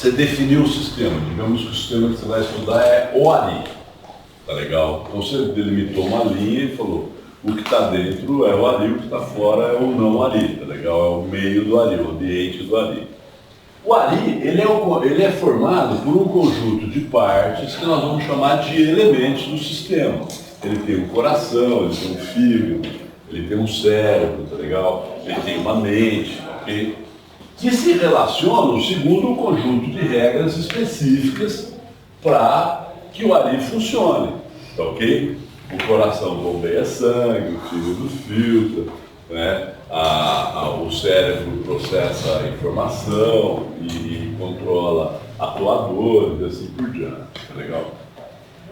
você definiu o sistema. Digamos que o sistema que você vai estudar é o Ari. Tá legal? Então você delimitou uma linha e falou: o que está dentro é o Ari, o que está fora é o não Ari. Tá legal? É o meio do Ari, o ambiente do Ari. O Ari, ele é formado por um conjunto de partes que nós vamos chamar de elementos do sistema. Ele tem um coração, ele tem um fígado, ele tem um cérebro, tá legal? Ele tem uma mente, ok? Que se relacionam segundo um conjunto de regras específicas para que o Ari funcione, tá ok? O coração bombeia sangue, o fígado filtra, né? O cérebro processa a informação e controla atuadores e assim por diante, tá legal?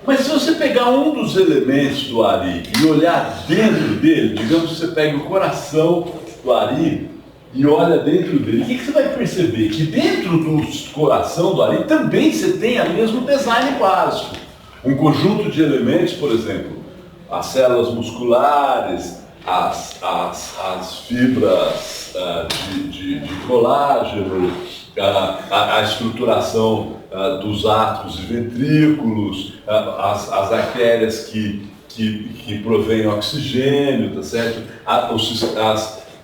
Mas se você pegar um dos elementos do Ari e olhar dentro dele, digamos que você pega o coração do Ari e olha dentro dele, o que você vai perceber? Que dentro do coração do Ari também você tem o mesmo design básico. Um conjunto de elementos, por exemplo, as células musculares, as fibras de colágeno, a estruturação dos átrios e ventrículos, as artérias que provêm oxigênio, tá certo?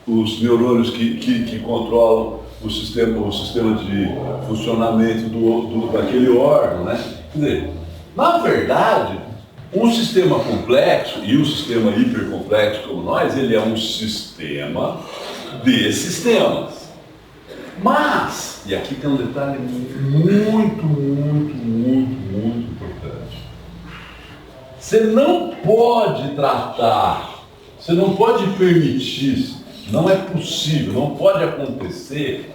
Os neurônios que controlam o sistema de funcionamento daquele órgão, né? Quer dizer, na verdade, um sistema complexo e um sistema hipercomplexo como nós, ele é um sistema de sistemas. Mas, e aqui tem um detalhe muito importante. Você não pode tratar, você não pode permitir, não é possível, não pode acontecer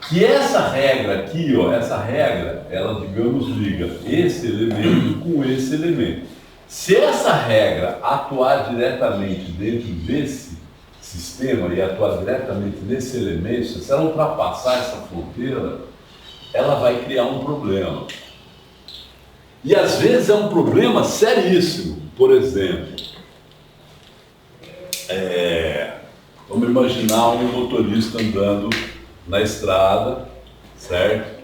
que essa regra aqui, ó, essa regra, ela, digamos, liga esse elemento com esse elemento. Se essa regra atuar diretamente dentro desse sistema e atuar diretamente nesse elemento, se ela ultrapassar essa fronteira, ela vai criar um problema. E às vezes é um problema seríssimo. Por exemplo, vamos imaginar um motorista andando na estrada, certo?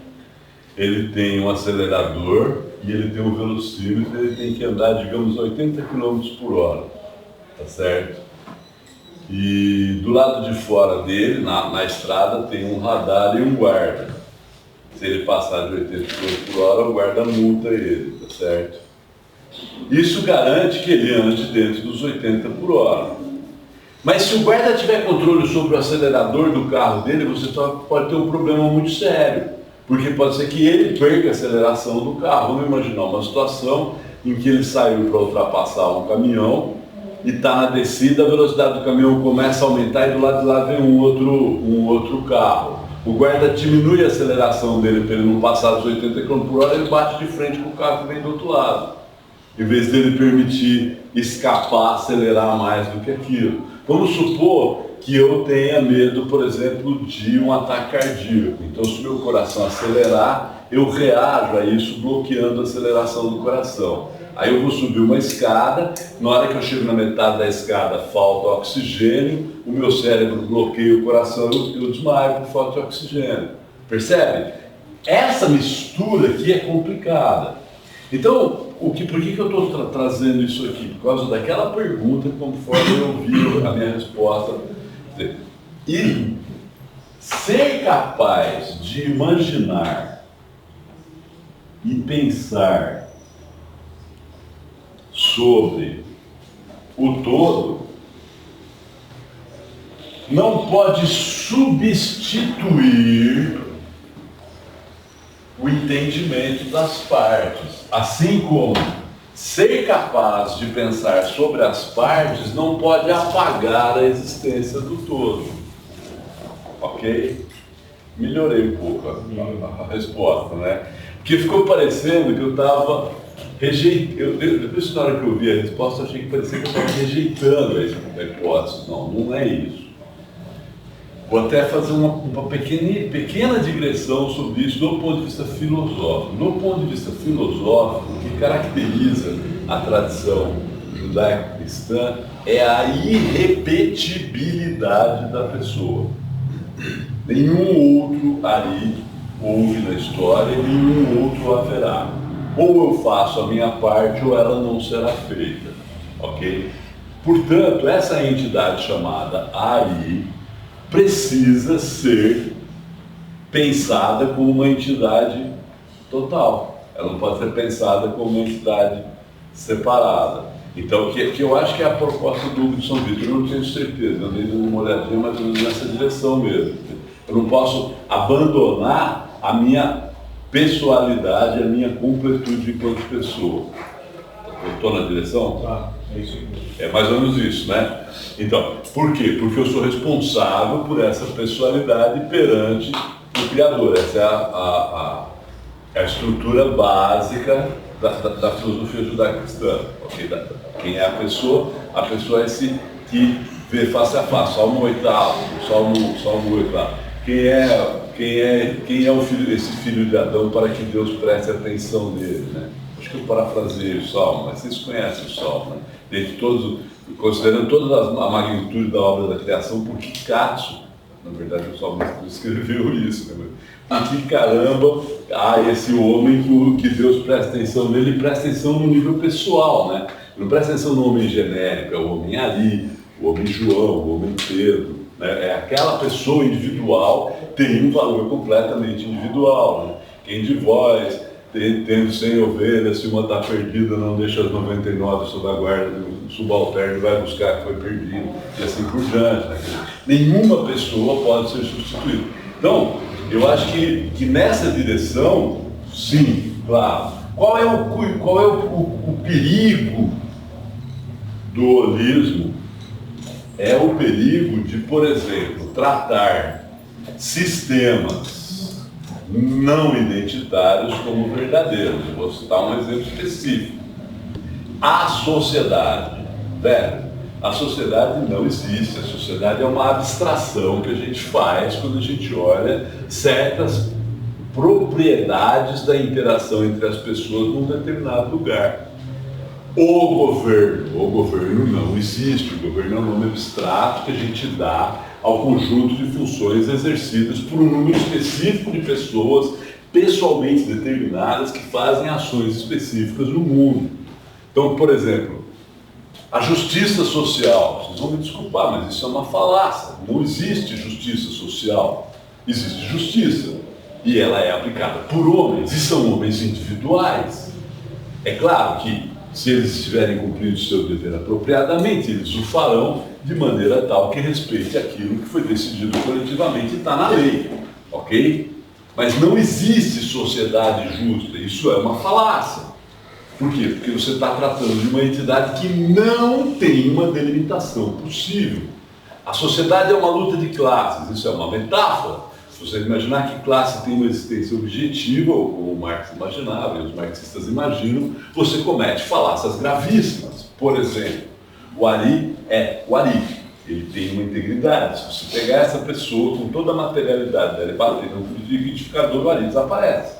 Ele tem um acelerador e ele tem um velocímetro, ele tem que andar, digamos, 80 km por hora, tá certo? E do lado de fora dele, na estrada, tem um radar e um guarda. Se ele passar de 80 km por hora, o guarda multa ele, tá certo? Isso garante que ele ande dentro dos 80 por hora. Mas se o guarda tiver controle sobre o acelerador do carro dele, você só pode ter um problema muito sério. Porque pode ser que ele perca a aceleração do carro. Vamos imaginar uma situação em que ele saiu para ultrapassar um caminhão e está na descida, a velocidade do caminhão começa a aumentar e do lado de lá vem um outro carro. O guarda diminui a aceleração dele para ele não passar dos 80 km por hora, ele bate de frente com o carro que vem do outro lado. Em vez dele permitir escapar, acelerar mais do que aquilo. Vamos supor que eu tenha medo, por exemplo, de um ataque cardíaco. Então, se o meu coração acelerar, eu reajo a isso bloqueando a aceleração do coração. Aí eu vou subir uma escada, na hora que eu chego na metade da escada falta oxigênio, o meu cérebro bloqueia o coração e eu desmaio por falta de oxigênio. Percebe? Essa mistura aqui é complicada. Então, por que eu estou trazendo isso aqui? Por causa daquela pergunta, conforme eu ouvi a minha resposta. E ser capaz de imaginar e pensar sobre o todo não pode substituir o entendimento das partes, assim como ser capaz de pensar sobre as partes não pode apagar a existência do todo. Ok? Melhorei um pouco a resposta, né? Porque ficou parecendo que eu estava rejeitando. Depois, na hora que eu vi a resposta, eu achei que parecia que eu estava rejeitando a hipótese. Não é isso. Vou até fazer uma pequena digressão sobre isso do ponto de vista filosófico. Do ponto de vista filosófico, o que caracteriza a tradição judaico-cristã é a irrepetibilidade da pessoa. Nenhum outro Ari houve na história e nenhum outro haverá. Ou eu faço a minha parte ou ela não será feita, ok? Portanto, essa entidade chamada Ari precisa ser pensada como uma entidade total. Ela não pode ser pensada como uma entidade separada. Então, que eu acho que é a proposta do Hugo de São Vitor, eu não tenho certeza, eu dei uma olhadinha, mas eu nessa direção mesmo. Eu não posso abandonar a minha pessoalidade, a minha completude enquanto pessoa. Eu estou na direção? É isso aí. É mais ou menos isso, né? Então, por quê? Porque eu sou responsável por essa pessoalidade perante o Criador. Essa é a estrutura básica da filosofia judaico-cristã. Okay? Quem é a pessoa? A pessoa é esse que vê face a face. Salmo 8º, Salmo 8º. Quem é o filho, esse filho de Adão para que Deus preste atenção nele, né? Acho que eu parafraseei o Salmo, mas vocês conhecem o Salmo, né? Dentre todos, considerando toda a magnitude da obra da criação, por que caso, na verdade o Salmo escreveu isso, né? Por que caramba há esse homem que Deus presta atenção nele e presta atenção no nível pessoal, né? Não presta atenção no homem genérico, é o homem Ali, o homem João, o homem Pedro, né? É aquela pessoa individual, tem um valor completamente individual, né? Quem de vós, tendo 100 ovelhas, se uma está perdida, não deixa as 99 sob a guarda do subalterno, vai buscar que foi perdido, e assim por diante, né? Nenhuma pessoa pode ser substituída. Então, eu acho que nessa direção, sim, claro. Qual é o perigo do holismo? É o perigo de, por exemplo, tratar sistemas não identitários como verdadeiros. Eu vou citar um exemplo específico. A sociedade, velho, a sociedade não existe. A sociedade é uma abstração que a gente faz quando a gente olha certas propriedades da interação entre as pessoas num determinado lugar. O governo não existe. O governo é um nome abstrato que a gente dá ao conjunto de funções exercidas por um número específico de pessoas pessoalmente determinadas que fazem ações específicas no mundo. Então, por exemplo, a justiça social, vocês vão me desculpar, mas isso é uma falácia. Não existe justiça social. Existe justiça. E ela é aplicada por homens, e são homens individuais. É claro que, se eles estiverem cumprindo o seu dever apropriadamente, eles o farão de maneira tal que respeite aquilo que foi decidido coletivamente e está na lei. Ok? Mas não existe sociedade justa. Isso é uma falácia. Por quê? Porque você está tratando de uma entidade que não tem uma delimitação possível. A sociedade é uma luta de classes, isso é uma metáfora. Se você imaginar que classe tem uma existência objetiva, ou como o Marx imaginava, e os marxistas imaginam, você comete falácias gravíssimas. Por exemplo, o Ari é o Ari, ele tem uma integridade. Se você pegar essa pessoa com toda a materialidade dela e bater no liquidificador, o Ari desaparece.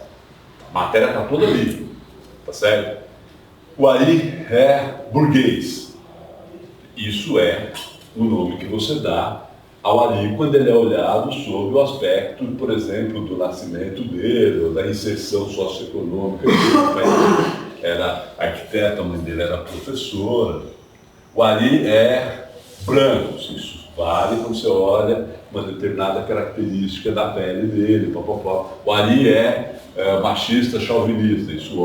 A matéria está toda ali, tá certo? O Ari é burguês. Isso é o nome que você dá ao Ari quando ele é olhado sob o aspecto, por exemplo, do nascimento dele, ou da inserção socioeconômica dele. O pai era arquiteto, a mãe dele era professora. O Ari é branco, isso vale quando você olha uma determinada característica da pele dele, O Ari é machista, chauvinista, isso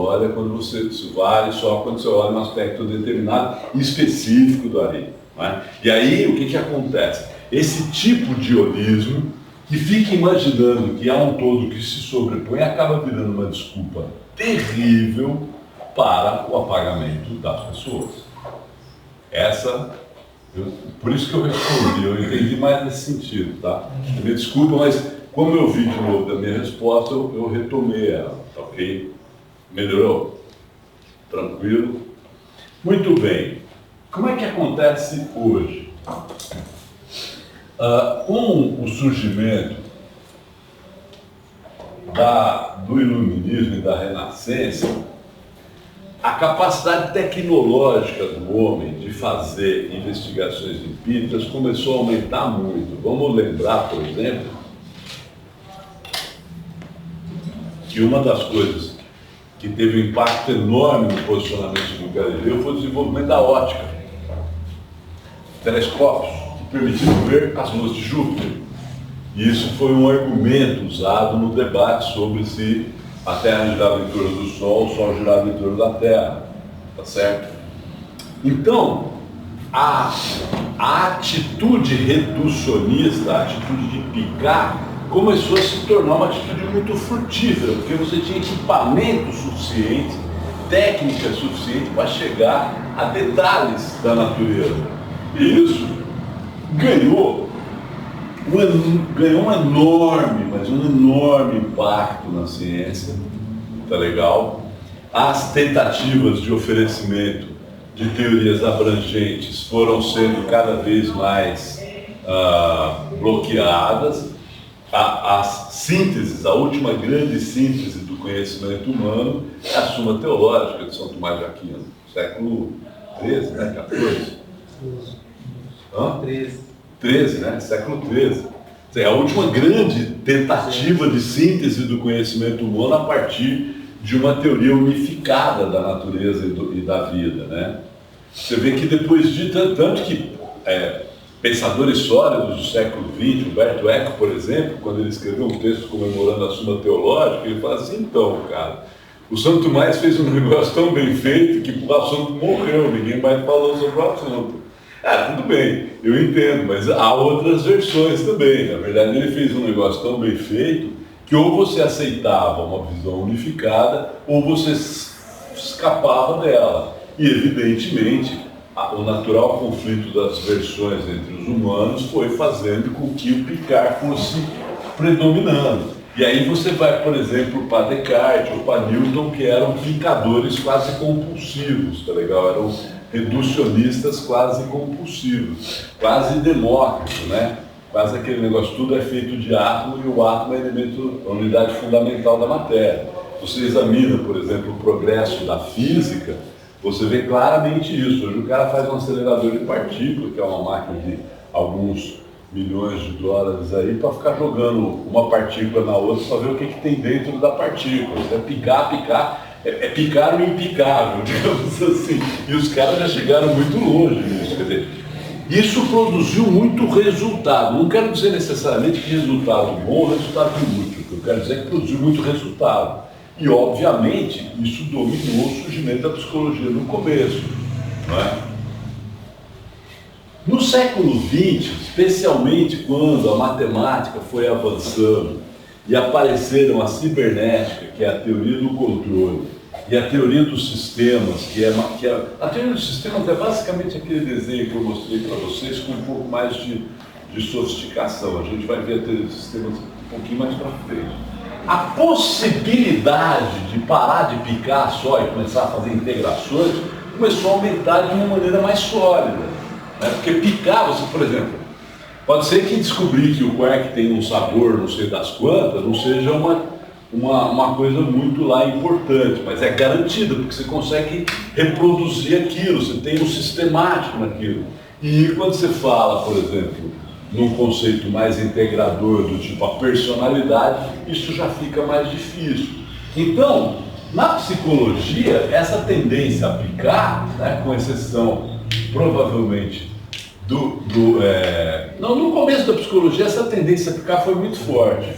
vale só quando você olha um aspecto determinado e específico do Ari. Não é? E aí, o que acontece? Esse tipo de holismo, que fica imaginando que há um todo que se sobrepõe, acaba virando uma desculpa terrível para o apagamento das pessoas. Por isso que eu respondi, eu entendi mais nesse sentido, tá? Me desculpa, mas como eu vi de novo da minha resposta, eu retomei ela, tá ok? Melhorou? Tranquilo? Muito bem. Como é que acontece hoje? Com o surgimento do iluminismo e da renascença, a capacidade tecnológica do homem de fazer investigações empíricas começou a aumentar muito. Vamos lembrar, por exemplo, que uma das coisas que teve um impacto enorme no posicionamento do Galileu foi o desenvolvimento da óptica. Telescópios que permitiram ver as luas de Júpiter. E isso foi um argumento usado no debate sobre se a Terra girava em torno do Sol, o Sol girava em torno da Terra. Tá certo? Então, a atitude reducionista, a atitude de picar, começou a se tornar uma atitude muito frutífera, porque você tinha equipamento suficiente, técnica suficiente para chegar a detalhes da natureza. E isso ganhou um enorme, mas um enorme impacto na ciência, tá legal? As tentativas de oferecimento de teorias abrangentes foram sendo cada vez mais bloqueadas. As sínteses, a última grande síntese do conhecimento humano é a Suma Teológica de São Tomás de Aquino, século XIII, né? XIV? 13, né? Século XIII. É a última grande tentativa de síntese do conhecimento humano a partir de uma teoria unificada da natureza e da vida, né? Você vê que depois de tanto que pensadores sólidos do século XX, Humberto Eco, por exemplo, quando ele escreveu um texto comemorando a Suma Teológica, ele fala assim: então, cara, o Santo Tomás fez um negócio tão bem feito que o assunto morreu, ninguém mais falou sobre o assunto. Tudo bem, eu entendo, mas há outras versões também. Na verdade, ele fez um negócio tão bem feito que ou você aceitava uma visão unificada ou você escapava dela. E, evidentemente, o natural conflito das versões entre os humanos foi fazendo com que o picar fosse predominando. E aí você vai, por exemplo, para Descartes ou para Newton, que eram picadores quase compulsivos, tá legal? Eram reducionistas quase compulsivos, quase Demócrito, né? Quase aquele negócio, tudo é feito de átomo e o átomo é elemento, a unidade fundamental da matéria. Você examina, por exemplo, o progresso da física, você vê claramente isso. Hoje o cara faz um acelerador de partículas, que é uma máquina de alguns milhões de dólares aí, para ficar jogando uma partícula na outra para ver o que tem dentro da partícula. É picar, é picar o impicável, digamos assim. E os caras já chegaram muito longe nisso. Quer dizer, isso produziu muito resultado. Não quero dizer necessariamente que resultado bom ou resultado inútil. Eu quero dizer que produziu muito resultado. E, obviamente, isso dominou o surgimento da psicologia no começo, não é? No século XX, especialmente quando a matemática foi avançando e apareceram a cibernética, que é a teoria do controle, e a teoria dos sistemas, a teoria dos sistemas é basicamente aquele desenho que eu mostrei para vocês com um pouco mais de sofisticação. A gente vai ver a teoria dos sistemas um pouquinho mais para frente. A possibilidade de parar de picar só e começar a fazer integrações começou a aumentar de uma maneira mais sólida, né? Porque picar, você, por exemplo, pode ser que descobrir que o quark tem um sabor não sei das quantas, não seja uma coisa muito lá importante, mas é garantida, porque você consegue reproduzir aquilo, você tem um sistemático naquilo. E quando você fala, por exemplo, num conceito mais integrador do tipo a personalidade, isso já fica mais difícil. Então, na psicologia, essa tendência a picar, né, com exceção provavelmente no começo da psicologia, essa tendência a picar foi muito forte.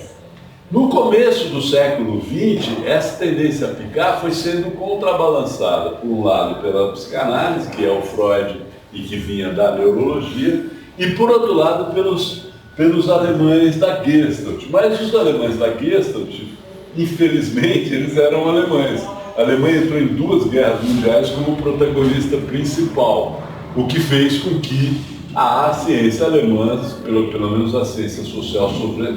No começo do século XX, essa tendência a picar foi sendo contrabalançada, por um lado, pela psicanálise, que é o Freud e que vinha da neurologia, e por outro lado pelos alemães da Gestalt. Mas os alemães da Gestalt, infelizmente, eles eram alemães. A Alemanha entrou em 2 guerras mundiais como protagonista principal, o que fez com que a ciência alemã, pelo menos a ciência social,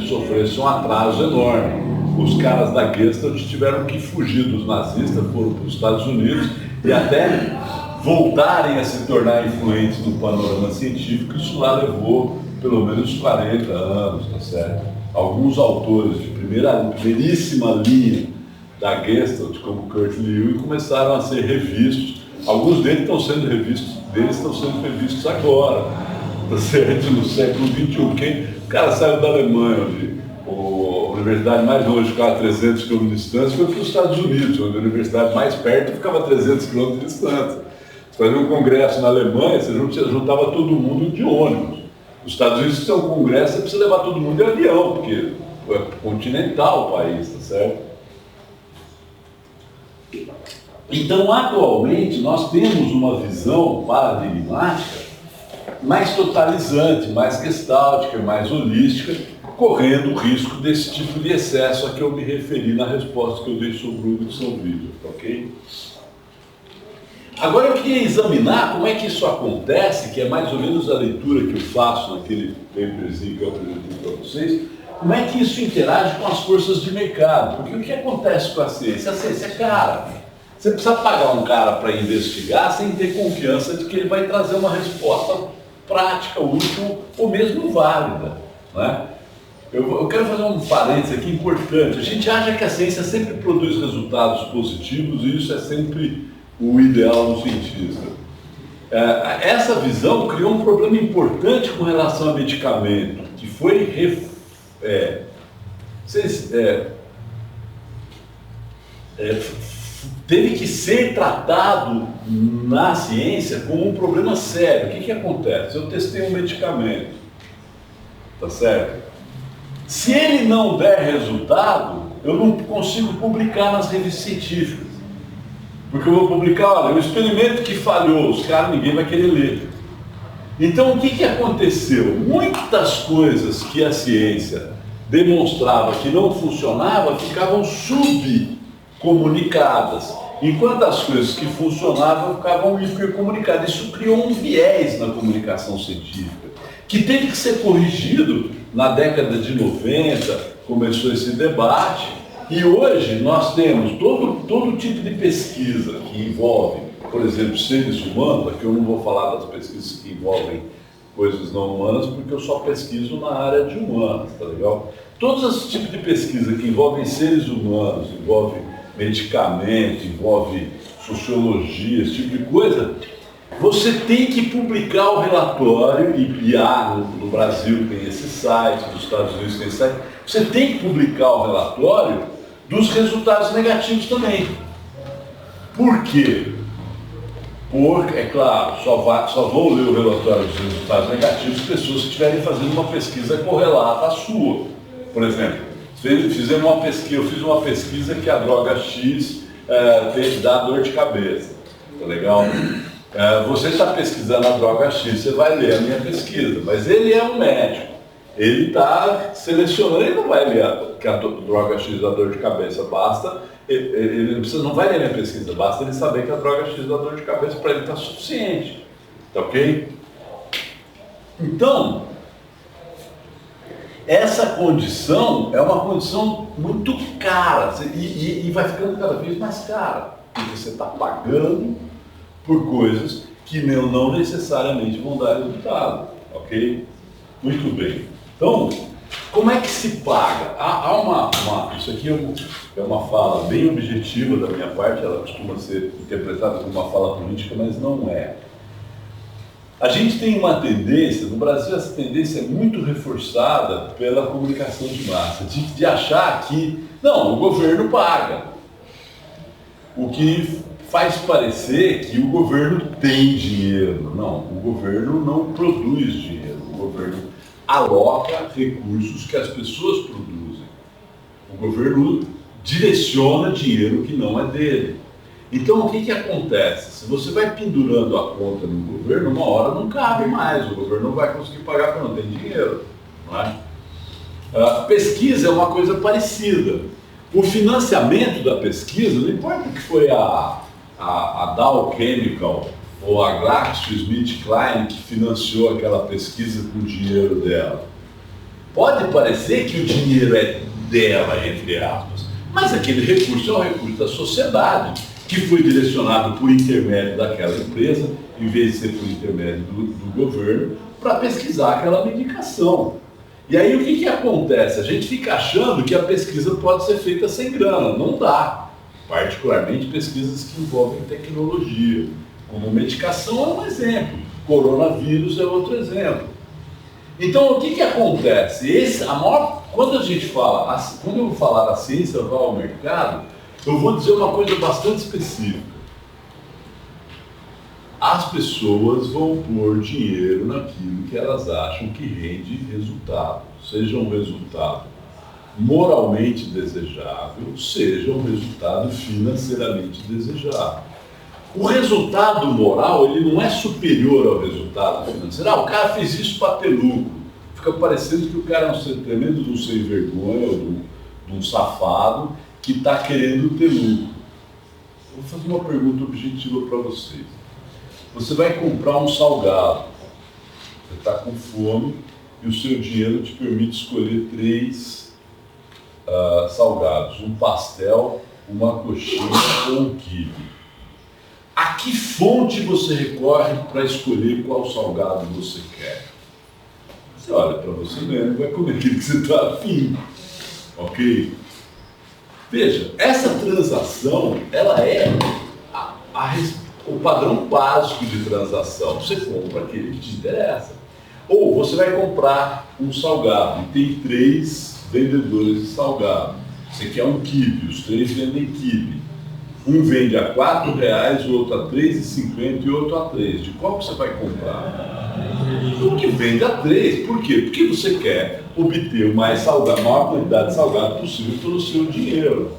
sofresse um atraso enorme. Os caras da Gestalt tiveram que fugir dos nazistas, foram para os Estados Unidos e até voltarem a se tornar influentes no panorama científico. Isso lá levou pelo menos 40 anos, tá certo? Alguns autores de primeiríssima linha da Gestalt, como Kurt Lewin, começaram a ser revistos. Alguns deles estão sendo revistos agora, tá certo? No século XXI. O cara saiu da Alemanha, o universidade mais longe ficava a 300 km de distância, foi para os Estados Unidos, onde a universidade mais perto ficava a 300 km de distância. Você fazia um congresso na Alemanha, você juntava todo mundo de ônibus. Os Estados Unidos, se você é um congresso, você precisa levar todo mundo de avião, porque é continental o país, tá certo? Então, atualmente, nós temos uma visão paradigmática mais totalizante, mais gestáltica, mais holística, correndo o risco desse tipo de excesso a que eu me referi na resposta que eu dei sobre o Hudson Vídeo, ok? Agora eu queria examinar como é que isso acontece, que é mais ou menos a leitura que eu faço naquele paperzinho que eu apresentei para vocês, como é que isso interage com as forças de mercado, porque o que acontece com a ciência? A ciência é cara. Você precisa pagar um cara para investigar sem ter confiança de que ele vai trazer uma resposta prática, útil ou mesmo válida, né? Eu quero fazer um parênteses aqui importante. A gente acha que a ciência sempre produz resultados positivos e isso é sempre o ideal do cientista. Essa visão criou um problema importante com relação a medicamento, que foi teve que ser tratado na ciência como um problema sério. O que acontece? Eu testei um medicamento, tá certo? Se ele não der resultado, eu não consigo publicar nas revistas científicas. Porque eu vou publicar, olha, o experimento que falhou, os caras, ninguém vai querer ler. Então, o que aconteceu? Muitas coisas que a ciência demonstrava que não funcionava, ficavam subcomunicadas, enquanto as coisas que funcionavam ficavam hipercomunicadas. Isso criou um viés na comunicação científica, que teve que ser corrigido na década de 90, começou esse debate, e hoje nós temos todo tipo de pesquisa que envolve, por exemplo, seres humanos. Aqui eu não vou falar das pesquisas que envolvem coisas não humanas, porque eu só pesquiso na área de humanas, tá legal? Todos esses tipos de pesquisa que envolvem seres humanos, envolve medicamento, envolve sociologia, esse tipo de coisa, você tem que publicar o relatório, e no Brasil tem esse site, nos Estados Unidos tem esse site, você tem que publicar o relatório dos resultados negativos também. Por quê? Porque, é claro, só vão ler o relatório dos resultados negativos pessoas que estiverem fazendo uma pesquisa correlata à sua. Por exemplo, eu fiz uma pesquisa que a droga X dá dor de cabeça, tá legal? Você está pesquisando a droga X, você vai ler a minha pesquisa, mas ele é um médico, ele está selecionando, ele não vai ler que a droga X dá dor de cabeça, basta, ele não vai ler a minha pesquisa, basta ele saber que a droga X dá dor de cabeça, para ele está suficiente, tá ok? Então, essa condição é uma condição muito cara, e vai ficando cada vez mais cara, porque você está pagando por coisas que não necessariamente vão dar resultado, ok? Muito bem. Então, como é que se paga? Isso aqui é uma fala bem objetiva da minha parte, ela costuma ser interpretada como uma fala política, mas não é. A gente tem uma tendência, no Brasil essa tendência é muito reforçada pela comunicação de massa, de achar que, não, o governo paga. O que faz parecer que o governo tem dinheiro. Não, o governo não produz dinheiro. O governo aloca recursos que as pessoas produzem. O governo direciona dinheiro que não é dele. Então, o que acontece? Se você vai pendurando a conta no governo, uma hora não cabe mais. O governo não vai conseguir pagar porque não tem dinheiro. Não é? A pesquisa é uma coisa parecida. O financiamento da pesquisa, não importa que foi a Dow Chemical ou a GlaxoSmithKline que financiou aquela pesquisa com o dinheiro dela. Pode parecer que o dinheiro é dela, entre aspas, mas aquele recurso é um recurso da sociedade, que foi direcionado por intermédio daquela empresa, em vez de ser por intermédio do governo, para pesquisar aquela medicação. E aí o que acontece? A gente fica achando que a pesquisa pode ser feita sem grana. Não dá. Particularmente pesquisas que envolvem tecnologia. Como medicação é um exemplo. Coronavírus é outro exemplo. Então o que acontece? A maior Quando a gente fala, quando eu vou falar da ciência vai ao mercado, eu vou dizer uma coisa bastante específica. As pessoas vão pôr dinheiro naquilo que elas acham que rende resultado, seja um resultado moralmente desejável, seja um resultado financeiramente desejável. O resultado moral, ele não é superior ao resultado financeiro. O cara fez isso para ter lucro. Fica parecendo que o cara é um tremendo de um sem vergonha, ou de um safado, que está querendo ter lucro. Vou fazer uma pergunta objetiva para vocês. Você vai comprar um salgado, você está com fome e o seu dinheiro te permite escolher 3 salgados, um pastel, uma coxinha ou um quibe. A que fonte você recorre para escolher qual salgado você quer? Você olha para você mesmo, vai comer aquilo que você está afim, ok? Veja, essa transação, ela é o padrão básico de transação. Você compra aquele que te interessa. Ou você vai comprar um salgado e tem 3 vendedores de salgado. Você quer um quibe, os 3 vendem quibe. Um vende a R$4, o outro a R$3,50 e o outro a 3. De qual que você vai comprar? O que vende a 3. Por quê? Porque você quer obter a maior quantidade de salgado possível pelo seu dinheiro.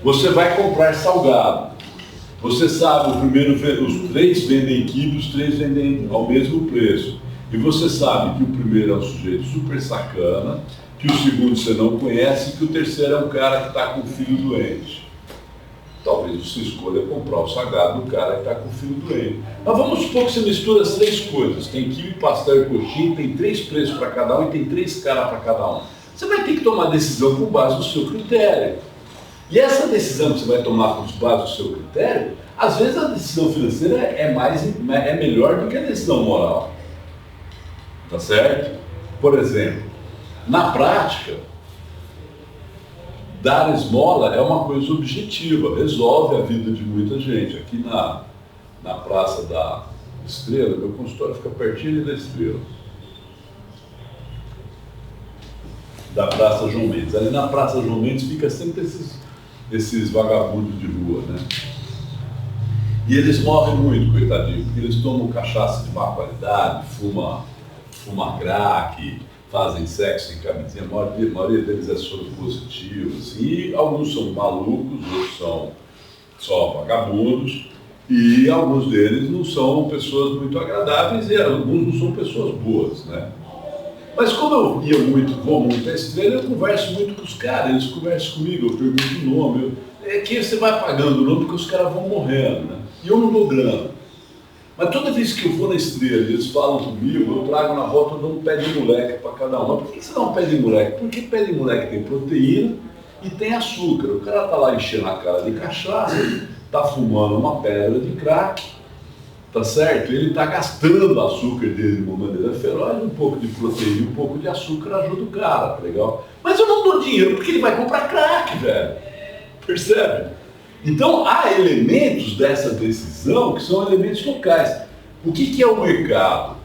Você vai comprar salgado. Você sabe, os 3 vendem quibe, os 3 vendem ao mesmo preço. E você sabe que o primeiro é um sujeito super sacana, que o segundo você não conhece e que o terceiro é um cara que está com o filho doente. Talvez você escolha comprar o salgado do cara que está com o filho doente. Mas vamos supor que você mistura as 3 coisas. Tem quibe, pastel e coxinha, tem 3 preços para cada um e tem 3 caras para cada um. Você vai ter que tomar decisão com base no seu critério. E essa decisão que você vai tomar com base no seu critério, às vezes a decisão financeira é melhor do que a decisão moral. Tá certo? Por exemplo, na prática, dar esmola é uma coisa objetiva, resolve a vida de muita gente. Aqui na Praça da Estrela, meu consultório fica pertinho da Estrela. Da Praça João Mendes. Ali na Praça João Mendes fica sempre esses vagabundos de rua, né? E eles morrem muito, coitadinho, porque eles tomam cachaça de má qualidade, fumam crack, fazem sexo em camisinha, a maioria deles é soro positivo, assim, e alguns são malucos, outros são só vagabundos, e alguns deles não são pessoas muito agradáveis, e alguns não são pessoas boas, né? Mas como eu vou muito à Estrela, eu converso muito com os caras, eles conversam comigo, eu pergunto o nome, é que você vai pagando o nome porque os caras vão morrendo, né? E eu não dou grana. Mas toda vez que eu vou na Estrela e eles falam comigo, eu trago na volta, eu dou um pé de moleque para cada um. Mas por que você dá um pé de moleque? Porque pé de moleque tem proteína e tem açúcar. O cara tá lá enchendo a cara de cachaça, tá fumando uma pedra de crack, tá certo? Ele tá gastando açúcar dele de uma maneira feroz, um pouco de proteína, um pouco de açúcar ajuda o cara, tá legal? Mas eu não dou dinheiro porque ele vai comprar crack, velho. Percebe? Então, há elementos dessa decisão que são elementos locais. O que é o mercado?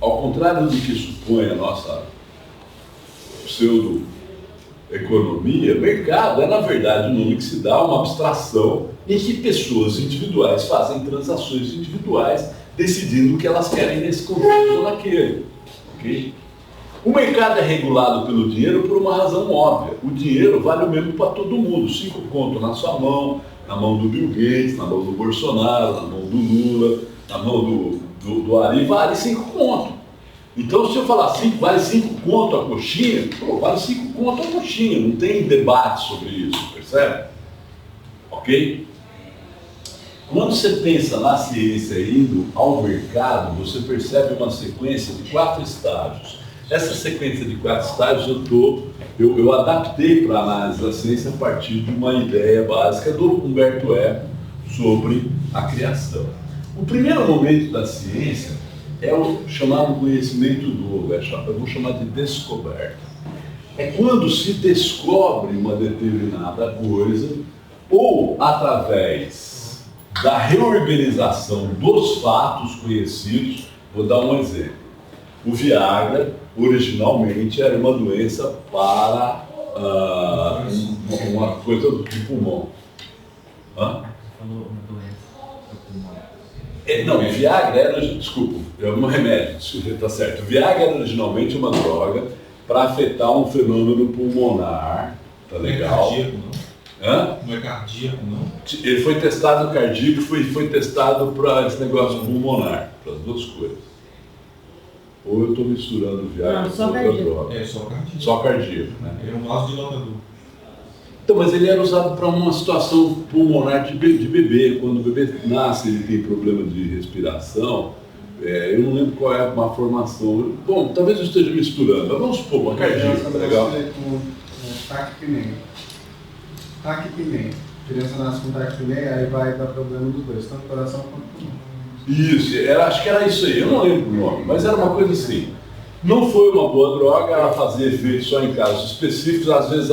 Ao contrário do que supõe a nossa pseudo-economia, mercado é, na verdade, um nome que se dá a uma abstração em que pessoas individuais fazem transações individuais, decidindo o que elas querem nesse contexto ou naquele. Okay? O mercado é regulado pelo dinheiro por uma razão óbvia. O dinheiro vale o mesmo para todo mundo. 5 contos na sua mão, na mão do Bill Gates, na mão do Bolsonaro, na mão do Lula, na mão do Ari, vale 5 contos. Então, se eu falar vale 5 contos a coxinha, vale 5 contos a coxinha. Não tem debate sobre isso, percebe? Ok? Quando você pensa na ciência indo ao mercado, você percebe uma sequência de 4 estágios. Essa sequência de 4 estágios eu adaptei para a análise da ciência a partir de uma ideia básica do Humberto Eco sobre a criação. O primeiro momento da ciência é o chamado conhecimento novo, eu vou chamar de descoberta. É quando se descobre uma determinada coisa ou através da reorganização dos fatos conhecidos. Vou dar um exemplo. O Viagra originalmente era uma doença para uma coisa do pulmão. Hã? Falou uma doença do pulmão. Não, o Viagra era, desculpa, é um remédio, está certo. O Viagra era originalmente uma droga para afetar um fenômeno pulmonar, tá legal? Não é cardíaco, não? Hã? Não é cardíaco, não? Ele foi testado cardíaco e foi testado para esse negócio pulmonar, para as duas coisas. Ou eu estou misturando o Viagra Não, com só outra cardíaco. droga. É só cardíaco. Só cardíaco, né? Ele é um vasodilatador. Então, mas ele era usado para uma situação pulmonar de bebê. Quando o bebê nasce, ele tem problema de respiração. Eu não lembro qual é a formação. Bom, talvez eu esteja misturando, mas vamos supor, uma cardíaca, tá legal? Com taquipneia. Taquipneia. A criança nasce com taquipneia, aí vai dar problema dos dois, tanto coração quanto pulmão. Isso, acho que era isso aí, eu não lembro o nome, mas era uma coisa assim. Não foi uma boa droga, ela fazia efeito só em casos específicos, às vezes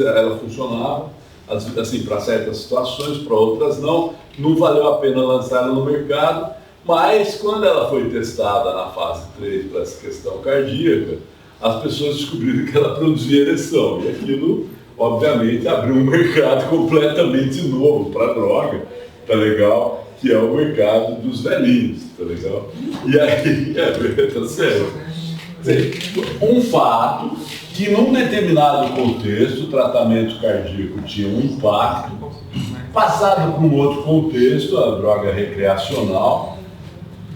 ela funcionava, assim, para certas situações, para outras não. Não valeu a pena lançar ela no mercado, mas quando ela foi testada na fase 3 para essa questão cardíaca, as pessoas descobriram que ela produzia ereção. E aquilo, obviamente, abriu um mercado completamente novo para a droga, tá legal? Que é o mercado dos velhinhos, tá legal? E aí, tá sério. Um fato que num determinado contexto o tratamento cardíaco tinha um impacto, passado para um outro contexto, a droga recreacional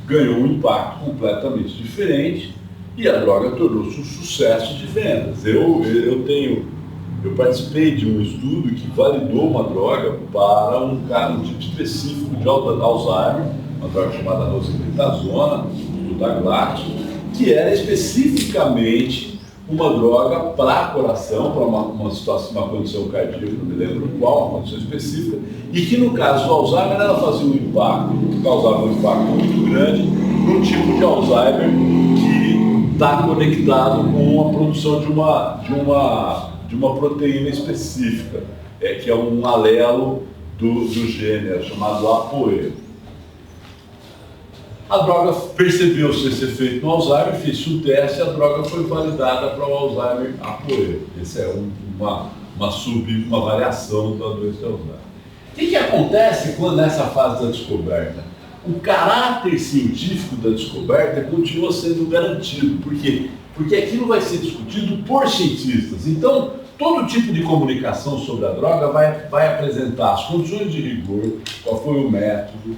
ganhou um impacto completamente diferente e a droga tornou-se um sucesso de vendas. Eu participei de um estudo que validou uma droga para um tipo específico de Alzheimer, uma droga chamada rosiglitazona, do Glaxo, que era especificamente uma droga para coração, para uma situação, uma condição cardíaca, não me lembro qual, uma condição específica, e que no caso do Alzheimer ela fazia um impacto, causava um impacto muito grande num tipo de Alzheimer que está conectado com a produção de uma proteína específica, que é um alelo do gene chamado APOE. A droga percebeu-se esse efeito no Alzheimer, fez um teste e a droga foi validada para o Alzheimer APOE. Essa é uma variação da doença de Alzheimer. O que acontece quando nessa fase da descoberta? O caráter científico da descoberta continua sendo garantido. Por quê? Porque aquilo vai ser discutido por cientistas. Então, todo tipo de comunicação sobre a droga vai apresentar as condições de rigor, qual foi o método,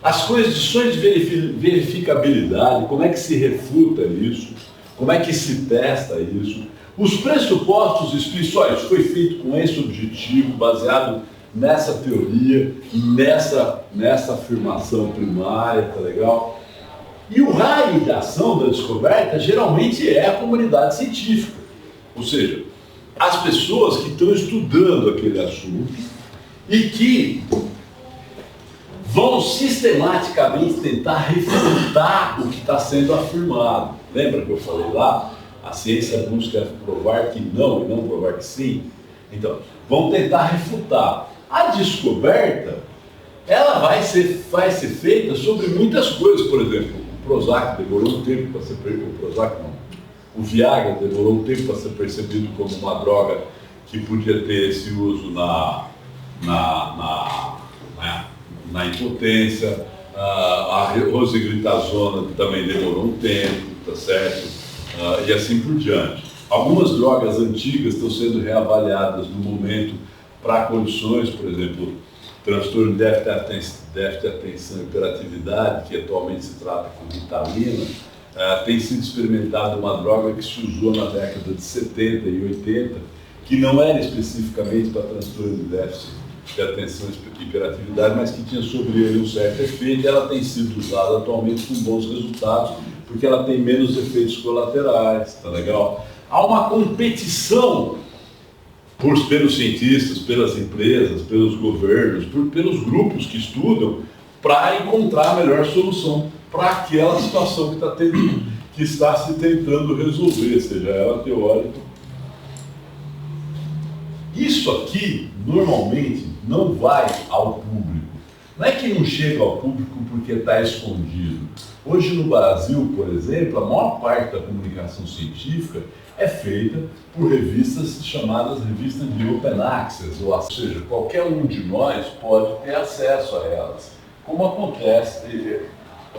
as condições de verificabilidade, como é que se refuta isso, como é que se testa isso, os pressupostos explícitos, olha, isso foi feito com esse objetivo, baseado nessa teoria, nessa afirmação primária, tá legal? E o raio de ação da descoberta geralmente é a comunidade científica, ou seja, as pessoas que estão estudando aquele assunto e que vão sistematicamente tentar refutar o que está sendo afirmado. Lembra que eu falei lá? A ciência busca provar que não e não provar que sim. Então, vão tentar refutar. A descoberta, ela vai ser feita sobre muitas coisas. Por exemplo, o Prozac demorou um tempo para ser o Viagra demorou um tempo para ser percebido como uma droga que podia ter esse uso na impotência. A rosiglitazona também demorou um tempo, tá certo? E assim por diante. Algumas drogas antigas estão sendo reavaliadas no momento para condições, por exemplo, transtorno de déficit de atenção e hiperatividade, que atualmente se trata com Ritalina. Tem sido experimentada uma droga que se usou na década de 70 e 80, que não era especificamente para transtorno de déficit de atenção e hiperatividade, mas que tinha sobre ele um certo efeito, e ela tem sido usada atualmente com bons resultados, porque ela tem menos efeitos colaterais, tá legal? Há uma competição pelos cientistas, pelas empresas, pelos governos, pelos grupos que estudam, para encontrar a melhor solução para aquela situação que está se tentando resolver, seja ela teórica. Isso aqui, normalmente, não vai ao público. Não é que não chega ao público porque está escondido. Hoje no Brasil, por exemplo, a maior parte da comunicação científica é feita por revistas chamadas revistas de Open Access, ou seja, qualquer um de nós pode ter acesso a elas. Como acontece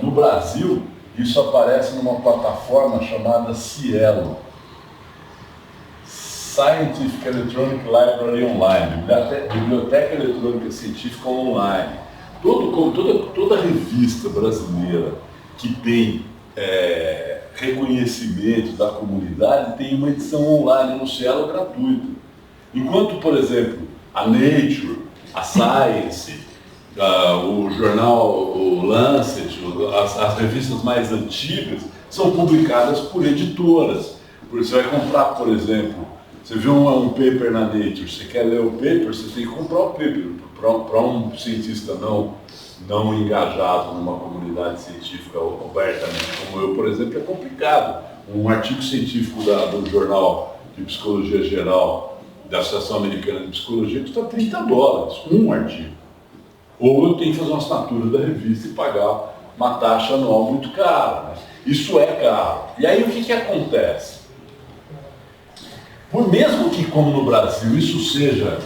no Brasil, isso aparece numa plataforma chamada Cielo, Scientific Electronic Library Online, Biblioteca Eletrônica Científica Online. Toda revista brasileira que tem reconhecimento da comunidade tem uma edição online no Cielo gratuito. Enquanto, por exemplo, a Nature, a Science, o jornal, o Lancet, as revistas mais antigas são publicadas por editoras. Você vai comprar, por exemplo, você viu um paper na Nature, você quer ler o paper, você tem que comprar o paper. Para um cientista não engajado numa comunidade científica abertamente, como eu, por exemplo, é complicado. Um artigo científico do Jornal de Psicologia Geral da Associação Americana de Psicologia custa $30, um artigo. Ou eu tenho que fazer uma assinatura da revista e pagar uma taxa anual muito cara. Né? Isso é caro. E aí o que acontece? Por mesmo que, como no Brasil, isso seja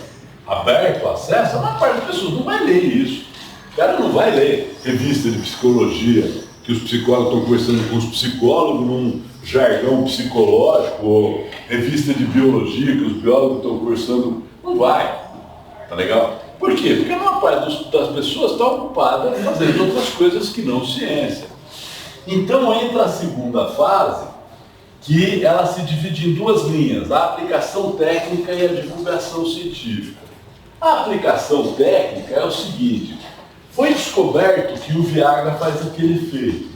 aberto ao acesso, a maior parte das pessoas não vai ler isso. O cara não vai ler revista de psicologia, que os psicólogos estão conversando com os psicólogos num jargão psicológico, ou revista de biologia, que os biólogos estão conversando. Não vai. Tá legal? Por quê? Porque a maior parte das pessoas está ocupada fazendo outras coisas que não ciência. Então entra a segunda fase, que ela se divide em duas linhas, a aplicação técnica e a divulgação científica. A aplicação técnica é o seguinte: foi descoberto que o Viagra faz aquele efeito.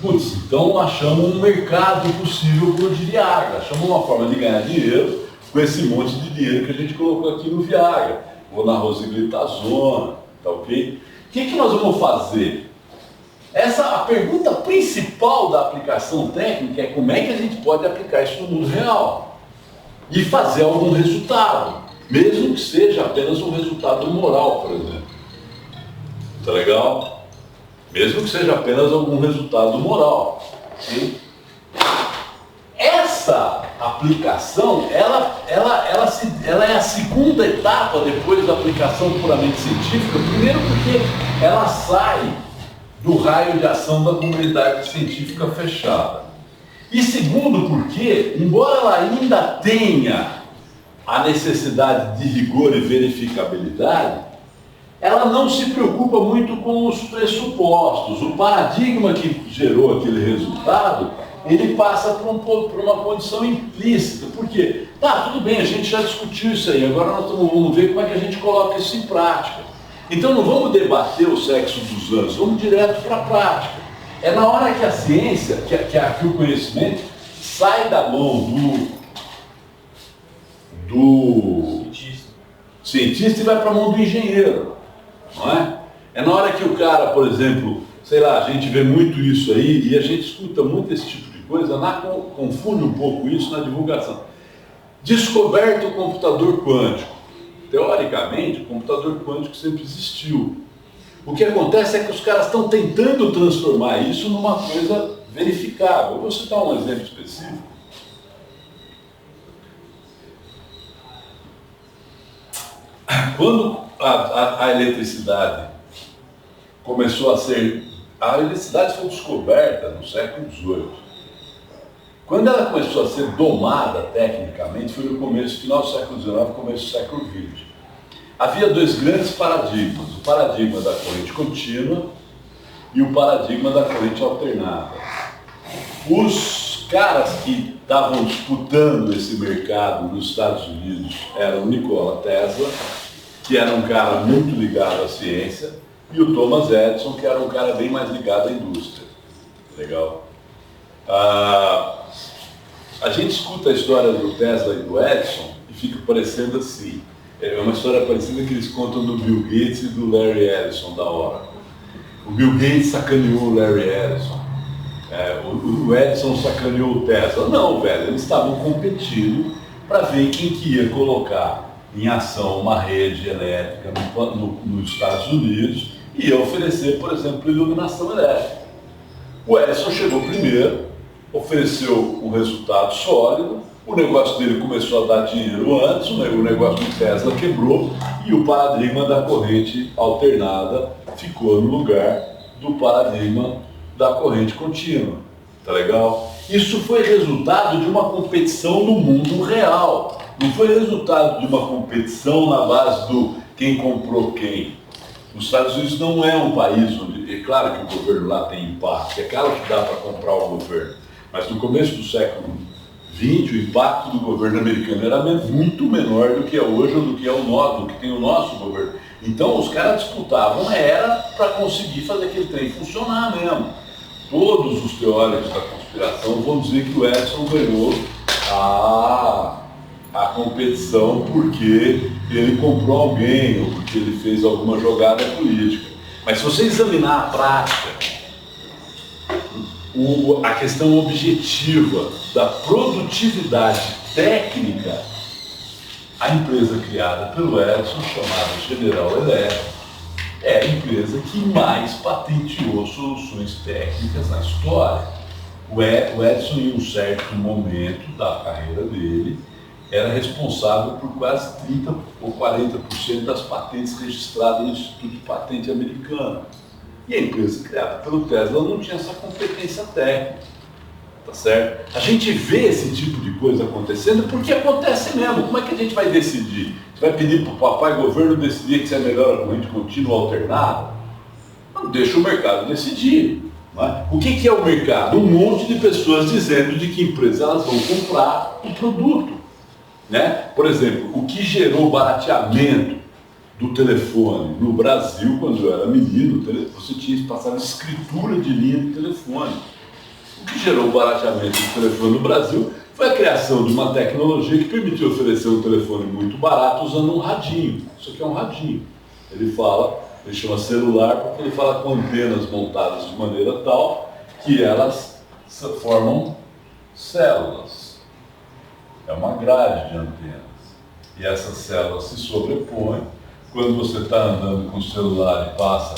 Putz, então achamos um mercado possível para o Viagra, achamos uma forma de ganhar dinheiro com esse monte de dinheiro que a gente colocou aqui no Viagra, ou na rosiglitazona, tá ok? O que nós vamos fazer? A pergunta principal da aplicação técnica é como é que a gente pode aplicar isso no mundo real e fazer algum resultado, mesmo que seja apenas um resultado moral, por exemplo. Tá legal? Mesmo que seja apenas algum resultado moral. Sim? Essa aplicação, ela é a segunda etapa depois da aplicação puramente científica, primeiro porque ela sai do raio de ação da comunidade científica fechada. E segundo porque, embora ela ainda tenha a necessidade de rigor e verificabilidade, ela não se preocupa muito com os pressupostos. O paradigma que gerou aquele resultado, ele passa por uma condição implícita. Por quê? Tá, tudo bem, a gente já discutiu isso aí, agora nós vamos ver como é que a gente coloca isso em prática. Então não vamos debater o sexo dos anjos, vamos direto para a prática. É na hora que a ciência, que o conhecimento sai da mão do cientista e vai para a mão do engenheiro, não é? É na hora que o cara, por exemplo, sei lá, a gente vê muito isso aí e a gente escuta muito esse tipo de coisa, confunde um pouco isso na divulgação. Descoberto o computador quântico. Teoricamente, o computador quântico sempre existiu. O que acontece é que os caras estão tentando transformar isso numa coisa verificável. Eu vou citar um exemplo específico. Quando a eletricidade começou a ser... A eletricidade foi descoberta no século XVIII. Quando ela começou a ser domada tecnicamente, foi no final do século XIX, começo do século XX. Havia dois grandes paradigmas, o paradigma da corrente contínua e o paradigma da corrente alternada. Os caras que estavam disputando esse mercado nos Estados Unidos eram o Nikola Tesla, que era um cara muito ligado à ciência, e o Thomas Edison, que era um cara bem mais ligado à indústria. Legal? A gente escuta a história do Tesla e do Edison e fica parecendo assim. É uma história parecida que eles contam do Bill Gates e do Larry Ellison da Oracle. O Bill Gates sacaneou o Larry Ellison. O Edison sacaneou o Tesla. Não, velho, eles estavam competindo para ver quem que ia colocar em ação uma rede elétrica nos Estados Unidos e ia oferecer, por exemplo, iluminação elétrica. O Edison chegou primeiro, ofereceu um resultado sólido, o negócio dele começou a dar dinheiro antes, o negócio do Tesla quebrou e o paradigma da corrente alternada ficou no lugar do paradigma da corrente contínua. Tá legal? Isso foi resultado de uma competição no mundo real. Não foi resultado de uma competição na base do quem comprou quem. Os Estados Unidos não é um país onde, é claro que o governo lá tem impacto, é claro que dá para comprar o governo, mas no começo do século XX o impacto do governo americano era muito menor do que é hoje ou do que é do que tem o nosso governo. Então os caras disputavam era para conseguir fazer aquele trem funcionar mesmo. Todos os teóricos da conspiração vão dizer que o Edison ganhou a competição porque ele comprou alguém ou porque ele fez alguma jogada política. Mas se você examinar a prática, a questão objetiva da produtividade técnica, a empresa criada pelo Edison, chamada General Electric, é a empresa que mais patenteou soluções técnicas na história. O Edison, em um certo momento da carreira dele, era responsável por quase 30% ou 40% das patentes registradas no Instituto de Patente Americano. E a empresa criada pelo Tesla não tinha essa competência técnica, tá certo? A gente vê esse tipo de coisa acontecendo porque acontece mesmo. Como é que a gente vai decidir? Você vai pedir para o papai governo decidir que se é melhor a corrente contínua ou alternada? Não, deixa o mercado decidir. Não é? O que é o mercado? Um monte de pessoas dizendo de que empresa elas vão comprar um produto. Né? Por exemplo, o que gerou o barateamento do telefone no Brasil, quando eu era menino, você tinha que passar escritura de linha de telefone. O que gerou o barateamento do telefone no Brasil foi a criação de uma tecnologia que permitiu oferecer um telefone muito barato usando um radinho. Isso aqui é um radinho. Ele chama celular porque ele fala com antenas montadas de maneira tal que elas formam células. É uma grade de antenas. E essas células se sobrepõem. Quando você está andando com o celular e passa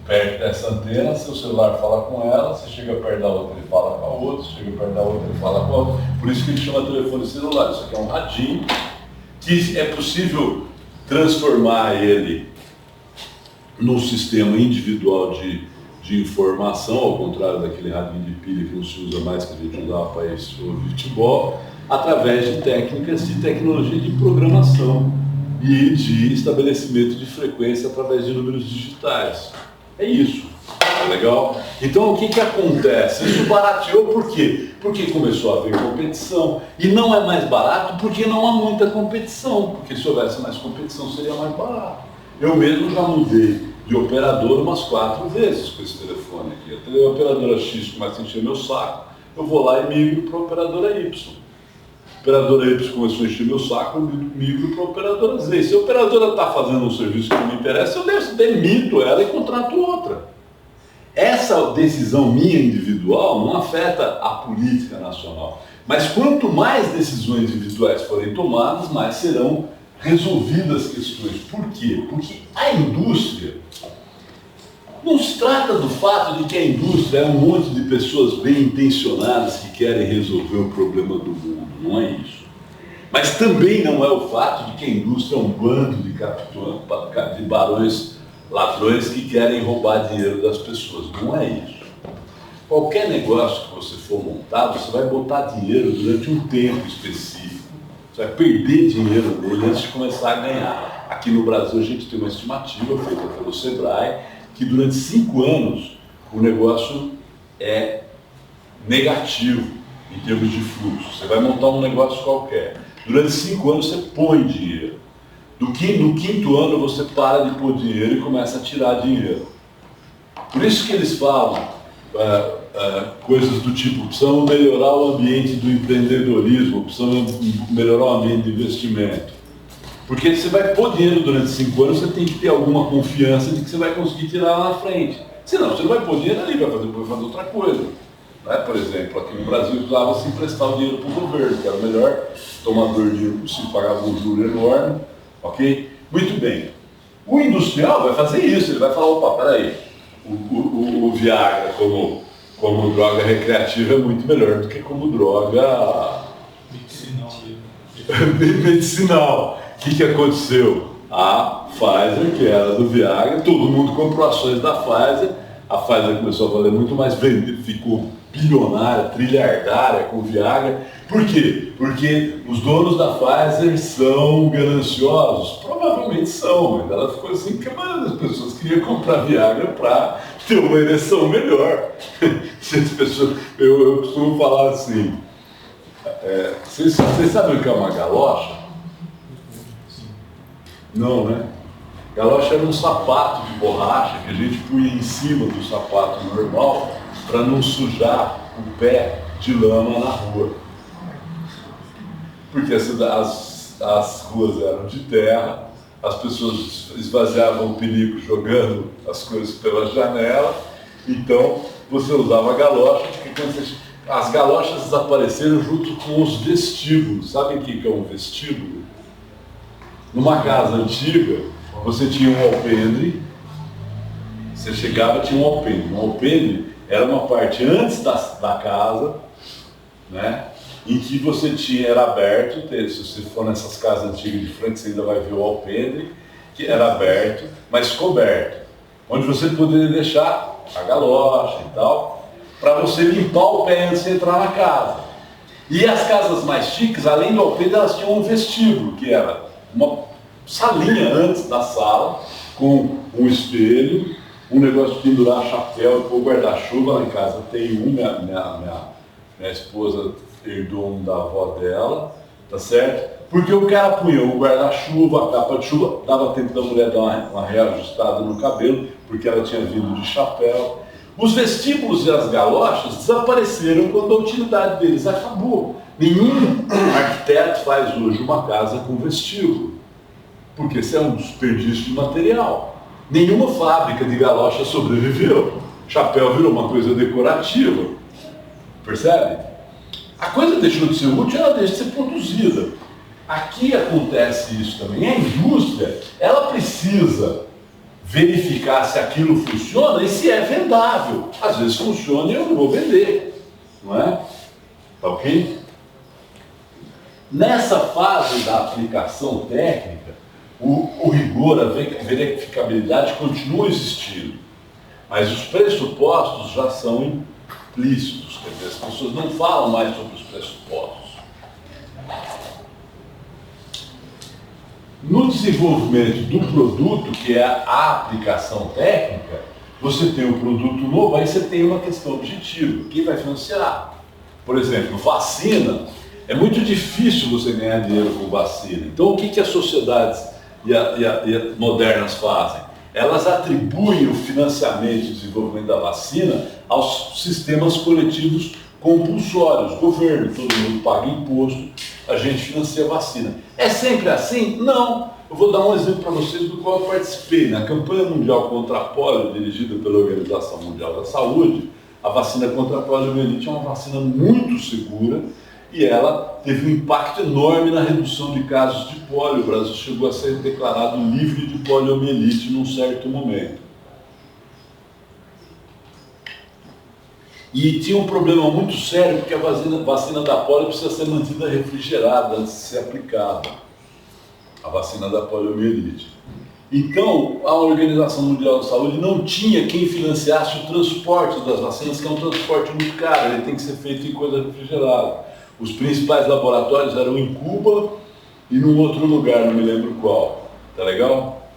perto dessa antena, seu celular fala com ela, você chega perto da outra, ele fala com a outra, você chega perto da outra, ele fala com a outra. Por isso que ele chama telefone celular. Isso aqui é um radinho que é possível transformar ele num sistema individual de informação, ao contrário daquele radinho de pilha que não se usa mais, que a gente usava para isso, ouvir futebol, através de técnicas de tecnologia de programação e de estabelecimento de frequência através de números digitais. É isso. Tá legal? Então o que acontece? Isso barateou por quê? Porque começou a haver competição. E não é mais barato porque não há muita competição. Porque se houvesse mais competição seria mais barato. Eu mesmo já mudei de operador umas 4 vezes com esse telefone aqui. A operadora X começa a encher meu saco, eu vou lá e migro para a operadora Y. A operadora Y começou a encher meu saco, eu migro para a operadora Z. Se a operadora está fazendo um serviço que não me interessa, eu demito ela e contrato outra. Essa decisão minha individual não afeta a política nacional. Mas quanto mais decisões individuais forem tomadas, mais serão resolvidas questões. Por quê? Porque a indústria, não se trata do fato de que a indústria é um monte de pessoas bem intencionadas que querem resolver o problema do mundo, não é isso. Mas também não é o fato de que a indústria é um bando de barões ladrões que querem roubar dinheiro das pessoas, não é isso. Qualquer negócio que você for montar, você vai botar dinheiro durante um tempo específico. Você vai perder dinheiro nele antes de começar a ganhar. Aqui no Brasil a gente tem uma estimativa feita pelo Sebrae que durante 5 anos o negócio é negativo em termos de fluxo. Você vai montar um negócio qualquer. Durante 5 anos você põe dinheiro. No 5º ano você para de pôr dinheiro e começa a tirar dinheiro. Por isso que eles falam coisas do tipo, precisamos melhorar o ambiente do empreendedorismo, precisamos melhorar o ambiente de investimento. Porque você vai pôr dinheiro durante 5 anos, você tem que ter alguma confiança de que você vai conseguir tirar lá na frente. Senão, você não vai pôr dinheiro ali, vai fazer outra coisa. Né? Por exemplo, aqui no Brasil usava-se emprestar o dinheiro para o governo, que era o melhor tomador de dinheiro possível, pagava um juro enorme. Ok? Muito bem. O industrial vai fazer isso, ele vai falar, opa, peraí, o Viagra, como como droga recreativa é muito melhor do que como droga Medicinal. medicinal. O que aconteceu? A Pfizer, que era do Viagra, todo mundo comprou ações da Pfizer, a Pfizer começou a valer muito mais, ficou bilionária, trilhardária com o Viagra. Por quê? Porque os donos da Pfizer são gananciosos? Provavelmente são, mas ela ficou assim porque a maioria das pessoas queria comprar Viagra para ter uma ereção melhor. Eu costumo falar assim, vocês sabem o que é uma galocha? Não, né? Galocha era um sapato de borracha que a gente punha em cima do sapato normal para não sujar o pé de lama na rua. Porque as ruas eram de terra, as pessoas esvaziavam o perigo jogando as coisas pela janela, então você usava a galocha, porque as galochas desapareceram junto com os vestíbulos. Sabem o que é um vestíbulo? Numa casa antiga, você tinha um alpendre, você chegava e tinha um alpendre. Um alpendre era uma parte antes da casa, né, em que você tinha, era aberto, se você for nessas casas antigas de frente, você ainda vai ver o alpendre, que era aberto, mas coberto, onde você poderia deixar a galocha e tal, para você limpar o pé antes de entrar na casa. E as casas mais chiques, além do alpendre, elas tinham um vestíbulo, que era uma salinha antes da sala, com um espelho, um negócio de pendurar chapéu e pôr guarda-chuva. Lá em casa tem minha esposa herdou um da avó dela, tá certo? Porque o cara punha o guarda-chuva, a capa de chuva, dava tempo da mulher dar uma reajustada no cabelo, porque ela tinha vindo de chapéu. Os vestíbulos e as galochas desapareceram quando a utilidade deles acabou. Nenhum arquiteto faz hoje uma casa com vestíbulo, porque isso é um desperdício de material. Nenhuma fábrica de galocha sobreviveu. Chapéu virou uma coisa decorativa. Percebe? A coisa deixou de ser útil, ela deixa de ser produzida. Aqui acontece isso também. A indústria, ela precisa verificar se aquilo funciona e se é vendável. Às vezes funciona e eu não vou vender. Não é? Tá ok? Nessa fase da aplicação técnica, o rigor, a verificabilidade continua existindo, mas os pressupostos já são implícitos, quer dizer, as pessoas não falam mais sobre os pressupostos. No desenvolvimento do produto, que é a aplicação técnica, você tem um produto novo, aí você tem uma questão objetiva, quem vai financiar? Por exemplo, vacina, é muito difícil você ganhar dinheiro com vacina. Então o que as sociedades e as modernas fazem? Elas atribuem o financiamento e desenvolvimento da vacina aos sistemas coletivos compulsórios. Governo, todo mundo paga imposto, a gente financia a vacina. É sempre assim? Não. Eu vou dar um exemplo para vocês do qual eu participei. Na campanha mundial contra a polio, dirigida pela Organização Mundial da Saúde, a vacina contra a poliomielite é uma vacina muito segura, e ela teve um impacto enorme na redução de casos de pólio. O Brasil chegou a ser declarado livre de poliomielite num certo momento. E tinha um problema muito sério, porque a vacina da polio precisa ser mantida refrigerada antes de ser aplicada. A vacina da poliomielite. Então, a Organização Mundial da Saúde não tinha quem financiasse o transporte das vacinas, que é um transporte muito caro, ele tem que ser feito em coisa refrigerada. Os principais laboratórios eram em Cuba e num outro lugar, não me lembro qual. Tá legal?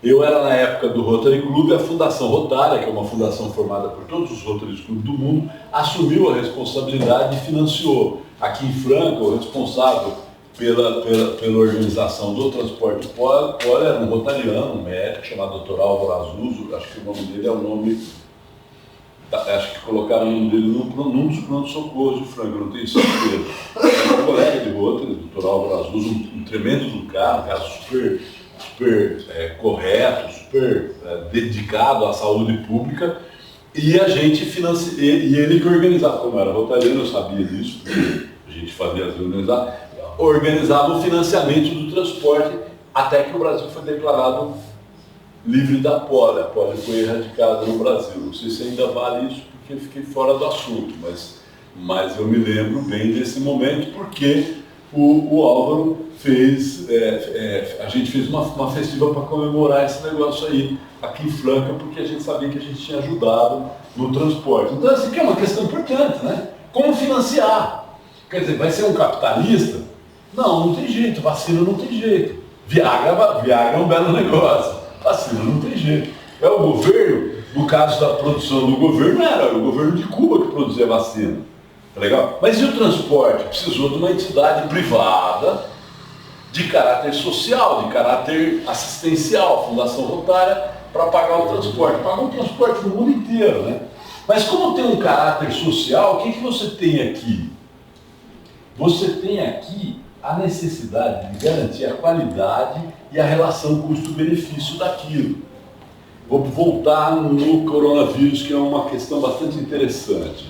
Eu era na época do Rotary Club, a Fundação Rotária, que é uma fundação formada por todos os Rotary Clubs do mundo, assumiu a responsabilidade e financiou. Aqui em Franca, o responsável pela organização do transporte polio era um rotariano, um médico chamado Dr. Álvaro Azuso, acho que o nome dele é o nome... Acho que colocaram o nome dele num dos pronto-socorros de Franca, não tenho certeza. É um colega de Rotary, o Dr. Álvaro Azuso, um tremendo do cara, um cara super correto, super dedicado à saúde pública, e a gente financia, e ele que organizava, como era rotariano, eu sabia disso, a gente fazia as reuniões lá, organizava o financiamento do transporte, até que o Brasil foi declarado livre da polio. A polio foi erradicada no Brasil. Não sei se ainda vale isso, porque eu fiquei fora do assunto, mas eu me lembro bem desse momento, porque o Álvaro fez, a gente fez uma festiva para comemorar esse negócio aí, aqui em Franca, porque a gente sabia que a gente tinha ajudado no transporte. Então, assim, que é uma questão importante, né? Como financiar? Quer dizer, vai ser um capitalista? Não tem jeito, vacina não tem jeito. Viagra é um belo negócio, vacina não tem jeito. É o governo, no caso da produção do governo, era o governo de Cuba que produzia vacina. Tá legal? Mas e o transporte? Precisou de uma entidade privada de caráter social, de caráter assistencial, Fundação Rotária, para pagar o transporte. Pagar o transporte no mundo inteiro, né? Mas como tem um caráter social, o que você tem aqui? Você tem aqui a necessidade de garantir a qualidade e a relação custo-benefício daquilo. Vou voltar no coronavírus, que é uma questão bastante interessante.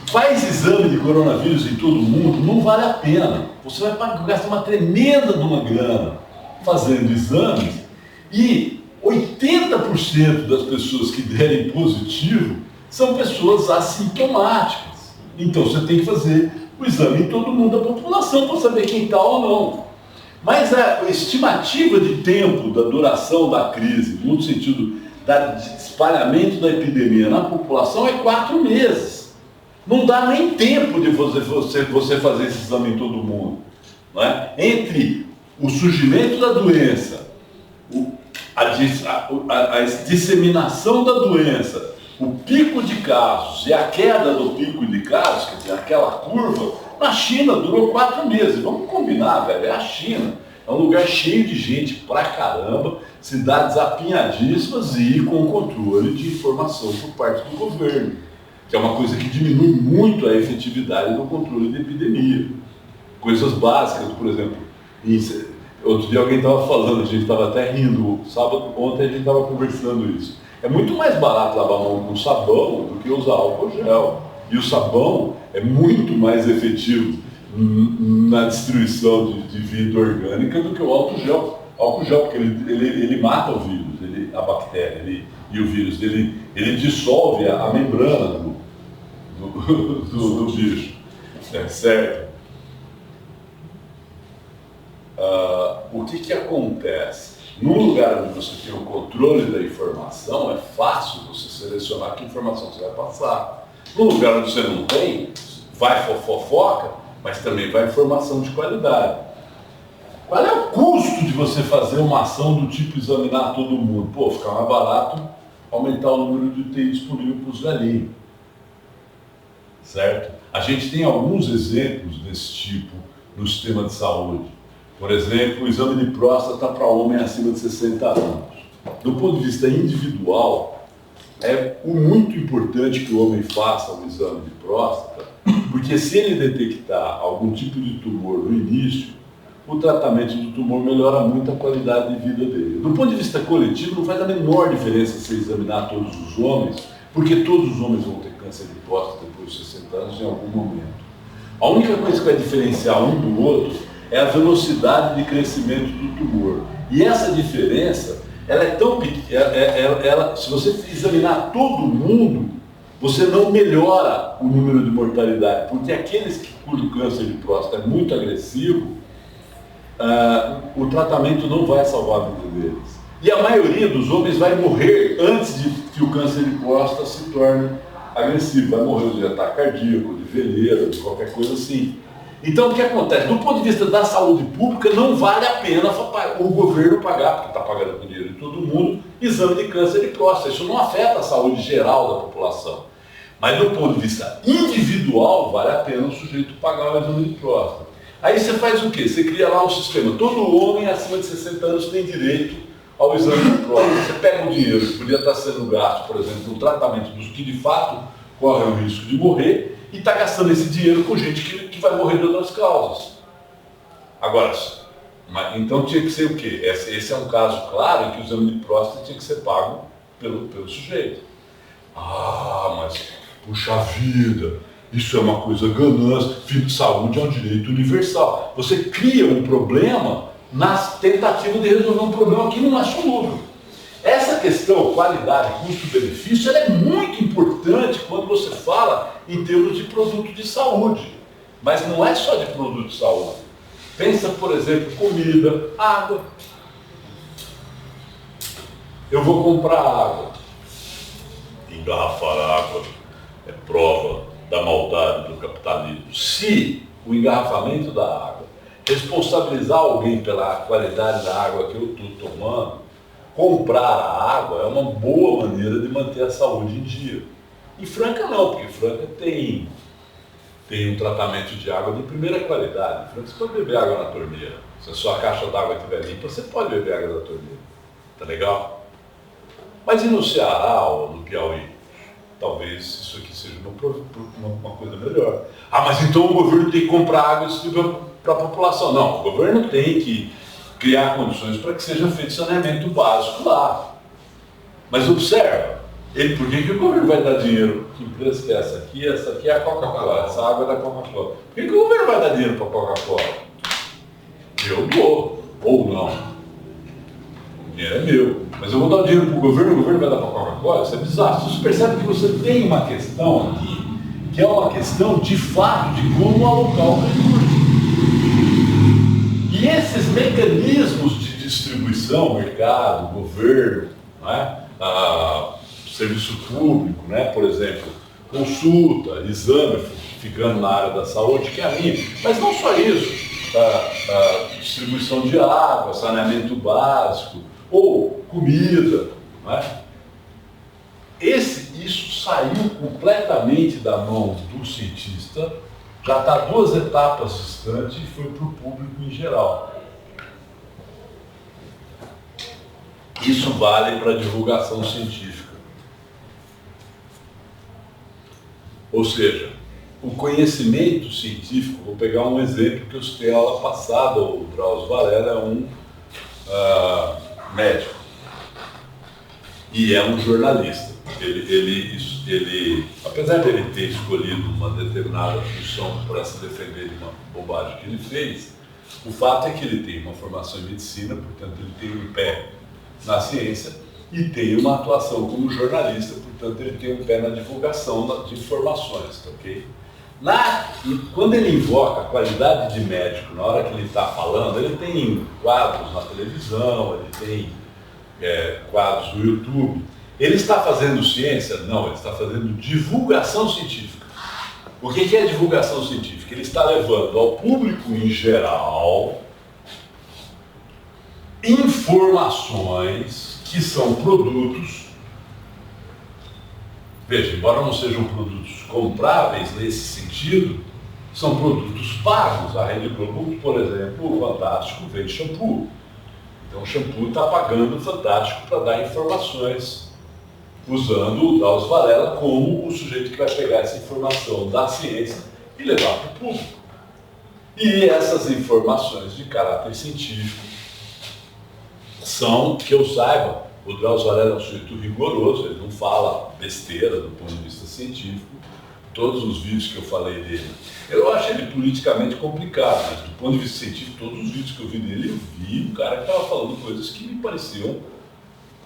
Faz exame de coronavírus em todo mundo, não vale a pena. Você vai gastar uma tremenda de uma grana fazendo exames e 80% das pessoas que derem positivo são pessoas assintomáticas. Então você tem que fazer o exame em todo mundo da população para saber quem está ou não. Mas a estimativa de tempo da duração da crise, no sentido de espalhamento da epidemia na população, é 4 meses. Não dá nem tempo de você fazer esse exame em todo mundo. Não é? Entre o surgimento da doença, a disseminação da doença, o pico de casos e a queda do pico de casos, quer dizer, aquela curva, na China durou 4 meses. Vamos combinar, velho, é a China. É um lugar cheio de gente pra caramba, cidades apinhadíssimas e com controle de informação por parte do governo, que é uma coisa que diminui muito a efetividade do controle de epidemia. Coisas básicas, por exemplo, outro dia alguém estava falando, a gente estava até rindo, ontem a gente estava conversando isso. É muito mais barato lavar a mão com sabão do que usar álcool gel. E o sabão é muito mais efetivo na destruição de vida orgânica do que o álcool gel. O álcool gel, porque ele mata o vírus, a bactéria, e o vírus, ele dissolve a membrana do bicho. Certo? O que acontece? Num lugar onde você tem o controle da informação, é fácil você selecionar que informação você vai passar. Num lugar onde você não tem, vai fofoca, mas também vai informação de qualidade. Qual é o custo de você fazer uma ação do tipo examinar todo mundo? Pô, fica mais barato aumentar o número de UTI disponível para os velhinhos. Certo? A gente tem alguns exemplos desse tipo no sistema de saúde. Por exemplo, o exame de próstata para homem acima de 60 anos. Do ponto de vista individual, é muito importante que o homem faça um exame de próstata, porque se ele detectar algum tipo de tumor no início, o tratamento do tumor melhora muito a qualidade de vida dele. Do ponto de vista coletivo, não faz a menor diferença se examinar todos os homens, porque todos os homens vão ter câncer de próstata depois dos 60 anos em algum momento. A única coisa que vai diferenciar um do outro é a velocidade de crescimento do tumor. E essa diferença, ela é tão pequena, se você examinar todo mundo, você não melhora o número de mortalidade, porque aqueles cujo câncer de próstata é muito agressivo, o tratamento não vai salvar a vida deles. E a maioria dos homens vai morrer antes de que o câncer de próstata se torne agressivo. Vai morrer de ataque cardíaco, de veleira, de qualquer coisa assim. Então o que acontece? Do ponto de vista da saúde pública, não vale a pena o governo pagar, porque está pagando com dinheiro de todo mundo, exame de câncer de próstata. Isso não afeta a saúde geral da população. Mas do ponto de vista individual, vale a pena o sujeito pagar o exame de próstata. Aí você faz o quê? Você cria lá um sistema. Todo homem acima de 60 anos tem direito ao exame de próstata. Você pega o dinheiro que podia estar sendo gasto, por exemplo, no tratamento dos que de fato correm o risco de morrer, e está gastando esse dinheiro com gente que vai morrer de outras causas. Agora, então tinha que ser o quê? Esse é um caso claro em que o exame de próstata tinha que ser pago pelo sujeito. Mas, puxa vida, isso é uma coisa ganância, saúde é um direito universal. Você cria um problema na tentativa de resolver um problema que não é solúvel. Essa questão, qualidade, custo-benefício, ela é muito importante quando você fala em termos de produto de saúde. Mas não é só de produto de saúde. Pensa, por exemplo, comida, água. Eu vou comprar água. Engarrafar água é prova da maldade do capitalismo. Se o engarrafamento da água responsabilizar alguém pela qualidade da água que eu estou tomando, comprar a água é uma boa maneira de manter a saúde em dia. Em Franca não, porque Franca tem um tratamento de água de primeira qualidade. Em Franca você pode beber água na torneira. Se a sua caixa d'água estiver limpa, você pode beber água da torneira. Tá legal? Mas e no Ceará ou no Piauí? Talvez isso aqui seja uma coisa melhor. Ah, mas então o governo tem que comprar água para a população. Não, o governo tem que criar condições para que seja feito saneamento básico lá. Mas observa, por que o governo vai dar dinheiro? Que empresa que é essa aqui? Essa aqui é a Coca-Cola, essa água é da Coca-Cola. Por que o governo vai dar dinheiro para a Coca-Cola? Eu dou, ou não. O dinheiro é meu. Mas eu vou dar dinheiro para o governo vai dar para a Coca-Cola? Isso é desastre. Você percebe que você tem uma questão aqui, que é uma questão de fato de como alocar o recurso. E esses mecanismos de distribuição, mercado, governo, né, serviço público, né, por exemplo, consulta, exame, ficando na área da saúde, que é a minha. Mas não só isso, distribuição de água, saneamento básico, ou comida. Né? Isso saiu completamente da mão do cientista, já está 2 etapas distantes e foi para o público em geral. Isso vale para a divulgação científica. Ou seja, o conhecimento científico, vou pegar um exemplo que eu citei na aula passada, o Drauzio Varela é um médico e é um jornalista. Ele, apesar de ele ter escolhido uma determinada função para se defender de uma bobagem que ele fez, o fato é que ele tem uma formação em medicina, portanto ele tem um pé na ciência e tem uma atuação como jornalista, portanto ele tem um pé na divulgação de informações, ok? Quando ele invoca a qualidade de médico, na hora que ele está falando, ele tem quadros na televisão, ele tem quadros no YouTube. Ele está fazendo ciência? Não, ele está fazendo divulgação científica. O que é divulgação científica? Ele está levando ao público em geral informações que são produtos. Veja, embora não sejam produtos compráveis nesse sentido, são produtos pagos. A Rede Globo, por exemplo, o Fantástico vende shampoo. Então o shampoo está pagando o Fantástico para dar informações, usando o Drauzio Varela como o sujeito que vai pegar essa informação da ciência e levar para o público. E essas informações de caráter científico são, que eu saiba, o Drauzio Varela é um sujeito rigoroso, ele não fala besteira do ponto de vista científico. Todos os vídeos que eu falei dele, eu acho ele politicamente complicado, mas do ponto de vista científico, todos os vídeos que eu vi dele, eu vi um cara que estava falando coisas que me pareciam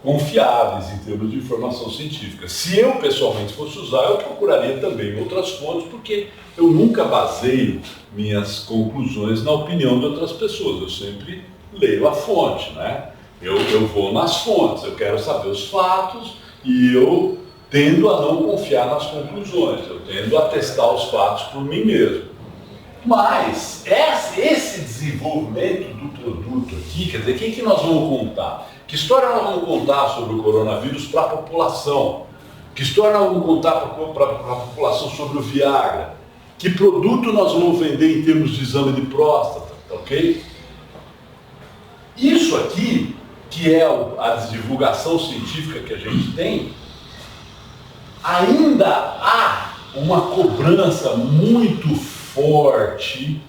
confiáveis em termos de informação científica. Se eu pessoalmente fosse usar, eu procuraria também outras fontes, porque eu nunca baseio minhas conclusões na opinião de outras pessoas, eu sempre leio a fonte, né? Eu vou nas fontes, eu quero saber os fatos e eu tendo a não confiar nas conclusões, eu tendo a testar os fatos por mim mesmo. Mas esse desenvolvimento do produto aqui, quer dizer, o que nós vamos contar? Que história nós vamos contar sobre o coronavírus para a população? Que história nós vamos contar para a população sobre o Viagra? Que produto nós vamos vender em termos de exame de próstata, ok? Isso aqui, que é a divulgação científica que a gente tem, ainda há uma cobrança muito forte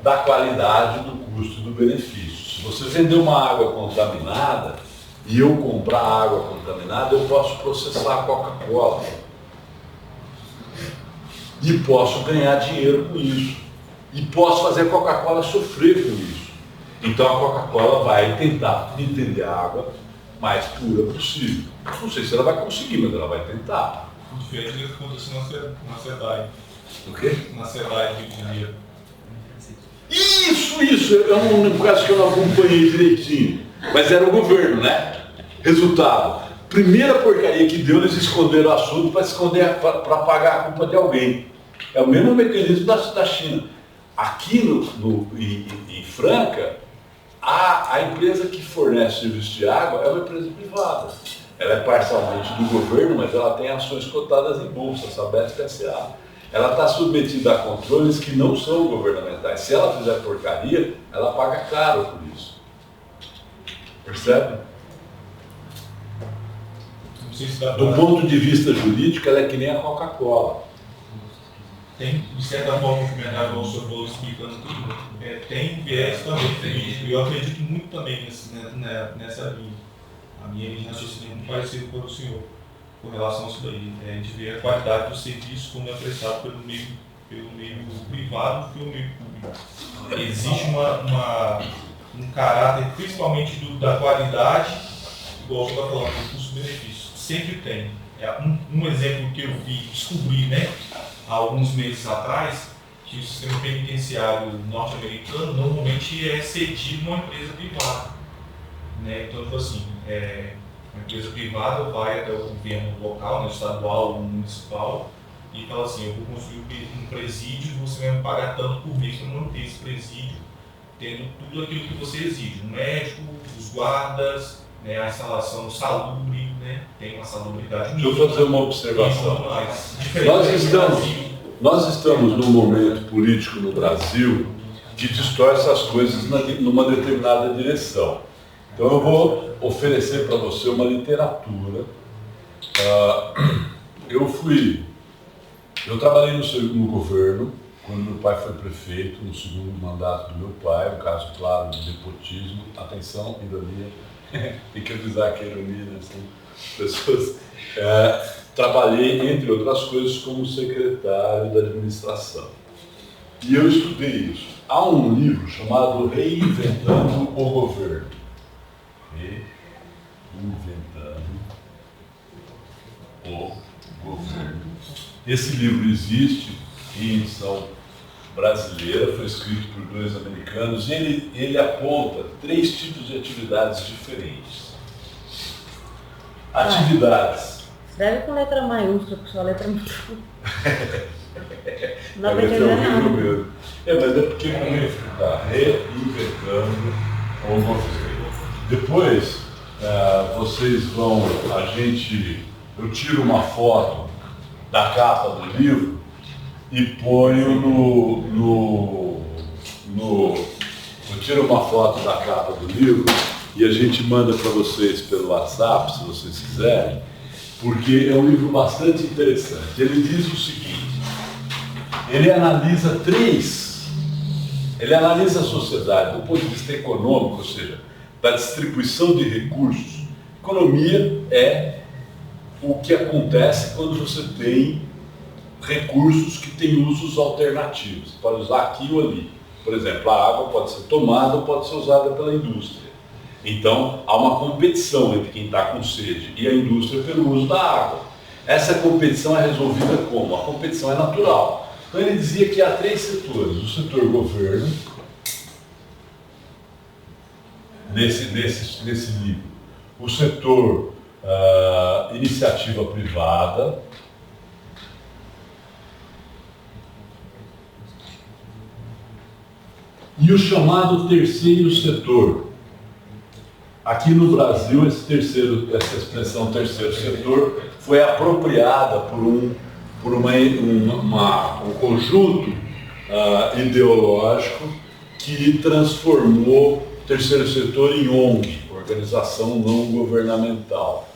da qualidade do custo e do benefício. Se você vender uma água contaminada e eu comprar água contaminada, eu posso processar a Coca-Cola e posso ganhar dinheiro com isso e posso fazer a Coca-Cola sofrer com isso. Então a Coca-Cola vai tentar me vender água mais pura possível. Não sei se ela vai conseguir, mas ela vai tentar. Diferente do que aconteceu na SEDAI. O quê? Na SEDAI de Rio de Janeiro. Isso, é um caso que eu não acompanhei direitinho. Mas era o governo, né? Resultado, primeira porcaria que deu, eles esconderam o assunto para esconder, para pagar a culpa de alguém. É o mesmo mecanismo da China. Aqui em Franca, a empresa que fornece serviço de água é uma empresa privada. Ela é parcialmente do governo, mas ela tem ações cotadas em bolsa, a Sabesp S.A. Ela está submetida a controles que não são governamentais. Se ela fizer porcaria, ela paga caro por isso. Percebe? Não sei se dá Do pra... ponto de vista jurídico, ela é que nem a Coca-Cola. Tem, de certa forma, o comentário que o senhor falou explicando tudo, tem viés também jurídico. E eu acredito muito também nessa linha. A minha linha de raciocínio é muito parecida com a do senhor, com relação a isso daí. A gente vê a qualidade do serviço como é prestado pelo meio privado e pelo meio público. Existe um caráter, principalmente da qualidade, igual o senhor está falando, do custo-benefício. Sempre tem. Um exemplo que eu descobri, né, há alguns meses atrás, que o sistema penitenciário norte-americano normalmente é cedido a uma empresa privada. Né? Então, tipo assim, uma empresa privada vai até o governo local, né, estadual ou municipal, e fala assim, eu vou construir um presídio, você vai me pagar tanto por mês para manter esse presídio, tendo tudo aquilo que você exige, o médico, os guardas, né, a instalação salubre, né, tem uma salubridade mínima. Deixa eu fazer uma observação. Diferente Nós estamos num momento político no Brasil que distorce as coisas numa determinada direção. Então eu vou oferecer para você uma literatura. Eu trabalhei no governo, quando meu pai foi prefeito, no segundo mandato do meu pai, um caso claro de nepotismo. Atenção, ironia, tem que avisar que é ironia, né? São pessoas. Trabalhei, entre outras coisas, como secretário da administração. E eu estudei isso. Há um livro chamado Reinventando o Governo. Reinventando o Governo. Esse livro existe em edição brasileira, foi escrito por 2 americanos, e ele aponta 3 tipos de atividades diferentes. Atividades. Escreve com letra maiúscula, com sua letra maiúscula. Não A vai letra entender é horrível nada. mesmo. Mas é porque como está reinventando o governo. Depois, vocês vão, eu tiro uma foto da capa do livro e ponho eu tiro uma foto da capa do livro e a gente manda para vocês pelo WhatsApp, se vocês quiserem, porque é um livro bastante interessante. Ele diz o seguinte, ele analisa a sociedade do ponto de vista econômico, ou seja, da distribuição de recursos. Economia é o que acontece quando você tem recursos que têm usos alternativos. Você pode usar aqui ou ali. Por exemplo, a água pode ser tomada ou pode ser usada pela indústria. Então, há uma competição entre quem está com sede e a indústria pelo uso da água. Essa competição é resolvida como? A competição é natural. Então, ele dizia que há 3 setores. O setor governo, nesse livro. O setor iniciativa privada, e o chamado terceiro setor. Aqui no Brasil, essa expressão terceiro setor foi apropriada por um conjunto ideológico que transformou o terceiro setor em ONG, organização não governamental.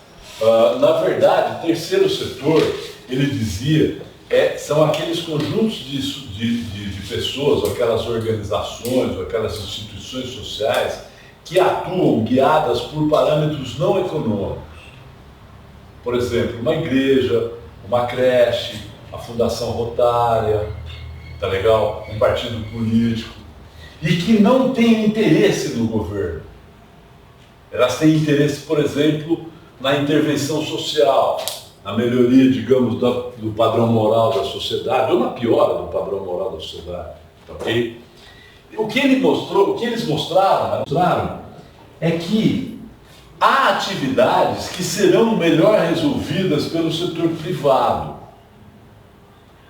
Na verdade, o terceiro setor, ele dizia, são aqueles conjuntos de pessoas, ou aquelas organizações, ou aquelas instituições sociais que atuam guiadas por parâmetros não econômicos. Por exemplo, uma igreja, uma creche, a Fundação Rotária, tá legal? Um partido político, e que não tem interesse no governo. Elas têm interesse, por exemplo, na intervenção social, na melhoria, digamos, do padrão moral da sociedade, ou na piora do padrão moral da sociedade. Okay? O que eles mostraram é que há atividades que serão melhor resolvidas pelo setor privado.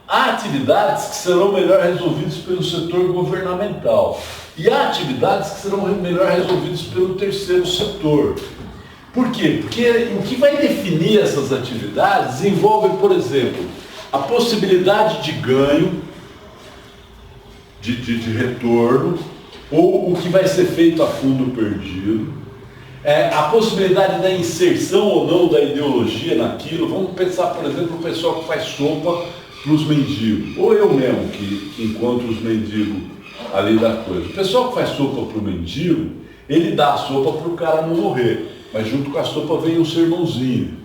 Há atividades que serão melhor resolvidas pelo setor governamental. E há atividades que serão melhor resolvidas pelo terceiro setor. Por quê? Porque o que vai definir essas atividades envolve, por exemplo, a possibilidade de ganho, de retorno, ou o que vai ser feito a fundo perdido, a possibilidade da inserção ou não da ideologia naquilo. Vamos pensar, por exemplo, o pessoal que faz sopa para os mendigos, ou eu mesmo que encontro os mendigos ali da coisa. O pessoal que faz sopa para o mendigo, ele dá a sopa para o cara não morrer, mas junto com a sopa vem um sermãozinho.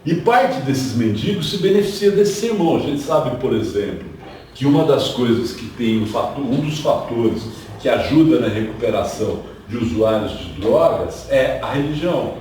E parte desses mendigos se beneficia desse sermão. A gente sabe, por exemplo, que uma das coisas que tem um dos fatores que ajuda na recuperação de usuários de drogas é a religião.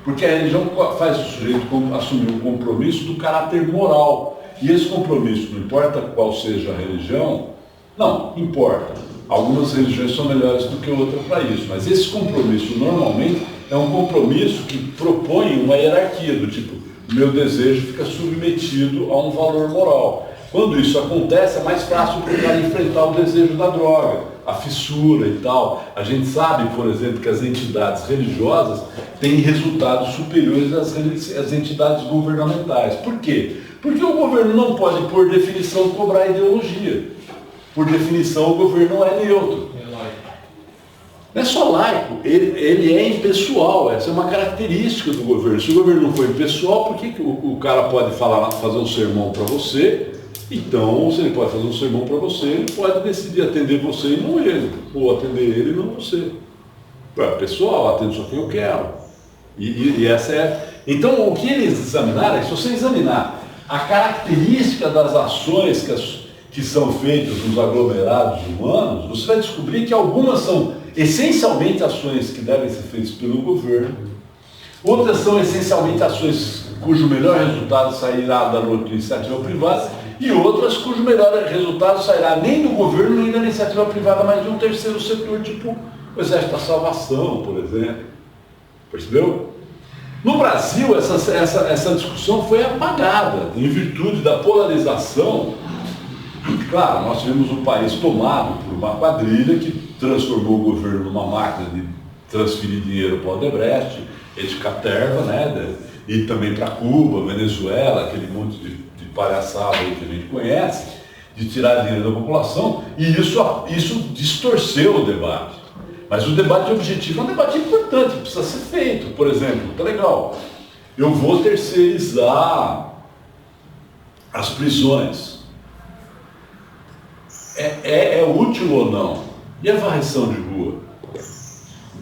Porque a religião faz o sujeito assumir um compromisso do caráter moral. E esse compromisso, não importa qual seja a religião, não, importa. Algumas religiões são melhores do que outras para isso, mas esse compromisso normalmente é um compromisso que propõe uma hierarquia, do tipo, o meu desejo fica submetido a um valor moral. Quando isso acontece, é mais fácil para o cara enfrentar o desejo da droga, a fissura e tal. A gente sabe, por exemplo, que as entidades religiosas têm resultados superiores às entidades governamentais. Por quê? Porque o governo não pode, por definição, cobrar ideologia. Por definição, o governo não é neutro. Não é só laico, ele é impessoal. Essa é uma característica do governo. Se o governo não for impessoal, por que o cara pode fazer um sermão para você? Então, se ele pode fazer um sermão para você, ele pode decidir atender você e não ele. Ou atender ele e não você. Pessoal, atende só quem eu quero. E essa é... Então, o que eles examinaram é, se você examinar a característica das ações que são feitas nos aglomerados humanos, você vai descobrir que algumas são essencialmente ações que devem ser feitas pelo governo, outras são essencialmente ações cujo melhor resultado sairá da iniciativa privada, e outras cujo melhor resultado sairá nem do governo nem da iniciativa privada, mas de um terceiro setor, tipo o Exército da Salvação, por exemplo. Percebeu? No Brasil, essa discussão foi apagada, em virtude da polarização. Claro, nós tivemos um país tomado por uma quadrilha que transformou o governo numa máquina de transferir dinheiro para o Odebrecht, de caterva, né, e também para Cuba, Venezuela, aquele monte de palhaçada aí que a gente conhece, de tirar dinheiro da população, e isso distorceu o debate. Mas o debate objetivo é um debate importante, precisa ser feito. Por exemplo, tá legal, eu vou terceirizar as prisões. É útil ou não? E a varrição de rua?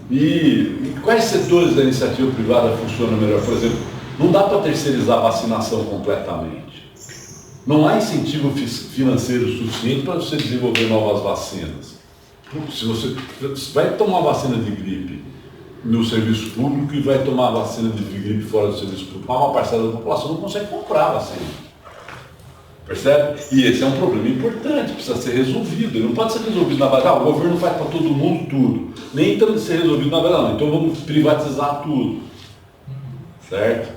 E quais setores da iniciativa privada funcionam melhor? Por exemplo, não dá para terceirizar a vacinação completamente. Não há incentivo financeiro suficiente para você desenvolver novas vacinas. Se você vai tomar vacina de gripe no serviço público e vai tomar vacina de gripe fora do serviço público, uma parcela da população não consegue comprar a vacina. Percebe? E esse é um problema importante, precisa ser resolvido. Ele não pode ser resolvido na base, o governo faz para todo mundo tudo. Nem tanto de ser resolvido na base, não. Então vamos privatizar tudo. Certo?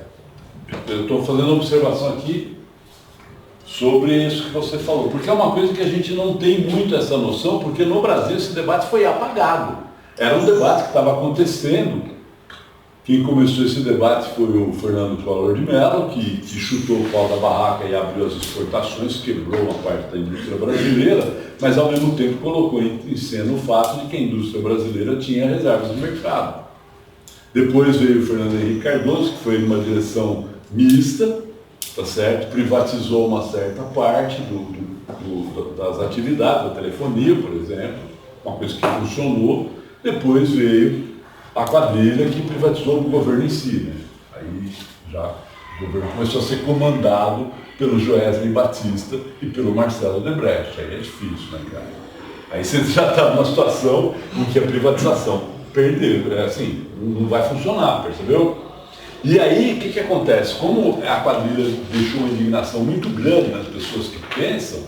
Eu estou fazendo uma observação aqui sobre isso que você falou, porque é uma coisa que a gente não tem muito essa noção, porque no Brasil esse debate foi apagado. Era um debate que estava acontecendo. Quem começou esse debate foi o Fernando Collor de Mello, que chutou o pau da barraca e abriu as exportações, quebrou uma parte da indústria brasileira, mas ao mesmo tempo colocou em cena o fato de que a indústria brasileira tinha reservas no mercado. Depois veio o Fernando Henrique Cardoso, que foi numa direção mista, tá certo? Privatizou uma certa parte das atividades, da telefonia, por exemplo, uma coisa que funcionou. Depois veio a quadrilha que privatizou o governo em si, né? Aí já o governo começou a ser comandado pelo Joesley Batista e pelo Marcelo Odebrecht. Aí é difícil, né, cara? Aí você já está numa situação em que a privatização perder, assim, não vai funcionar, percebeu? E aí, o que acontece? Como a quadrilha deixou uma indignação muito grande nas pessoas que pensam,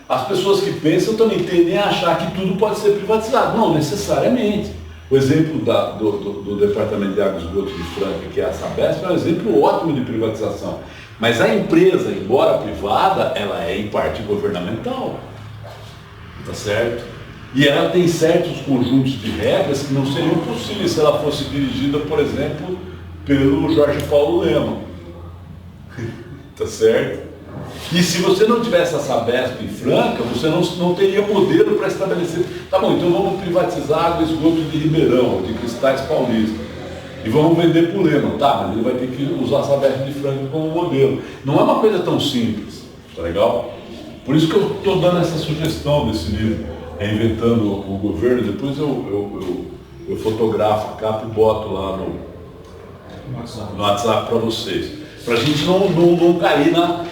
as pessoas que pensam também tendem a achar que tudo pode ser privatizado. Não necessariamente. O exemplo do Departamento de Água e Esgoto de Franca, que é a Sabesp, é um exemplo ótimo de privatização. Mas a empresa, embora privada, ela é em parte governamental. Tá certo? E ela tem certos conjuntos de regras que não seriam possíveis se ela fosse dirigida, por exemplo, pelo Jorge Paulo Lema. Tá certo? E se você não tivesse a Sabesp em Franca, você não teria modelo para estabelecer. Tá bom, então vamos privatizar água e esgoto de Ribeirão, de Cristais Paulista. E vamos vender para o Lema. Tá, mas ele vai ter que usar a Sabesp de Franca como modelo. Não é uma coisa tão simples. Tá legal? Por isso que eu estou dando essa sugestão desse livro, Reinventando o Governo. Depois eu fotografo a capa e boto lá no WhatsApp para vocês. Para a gente não cair na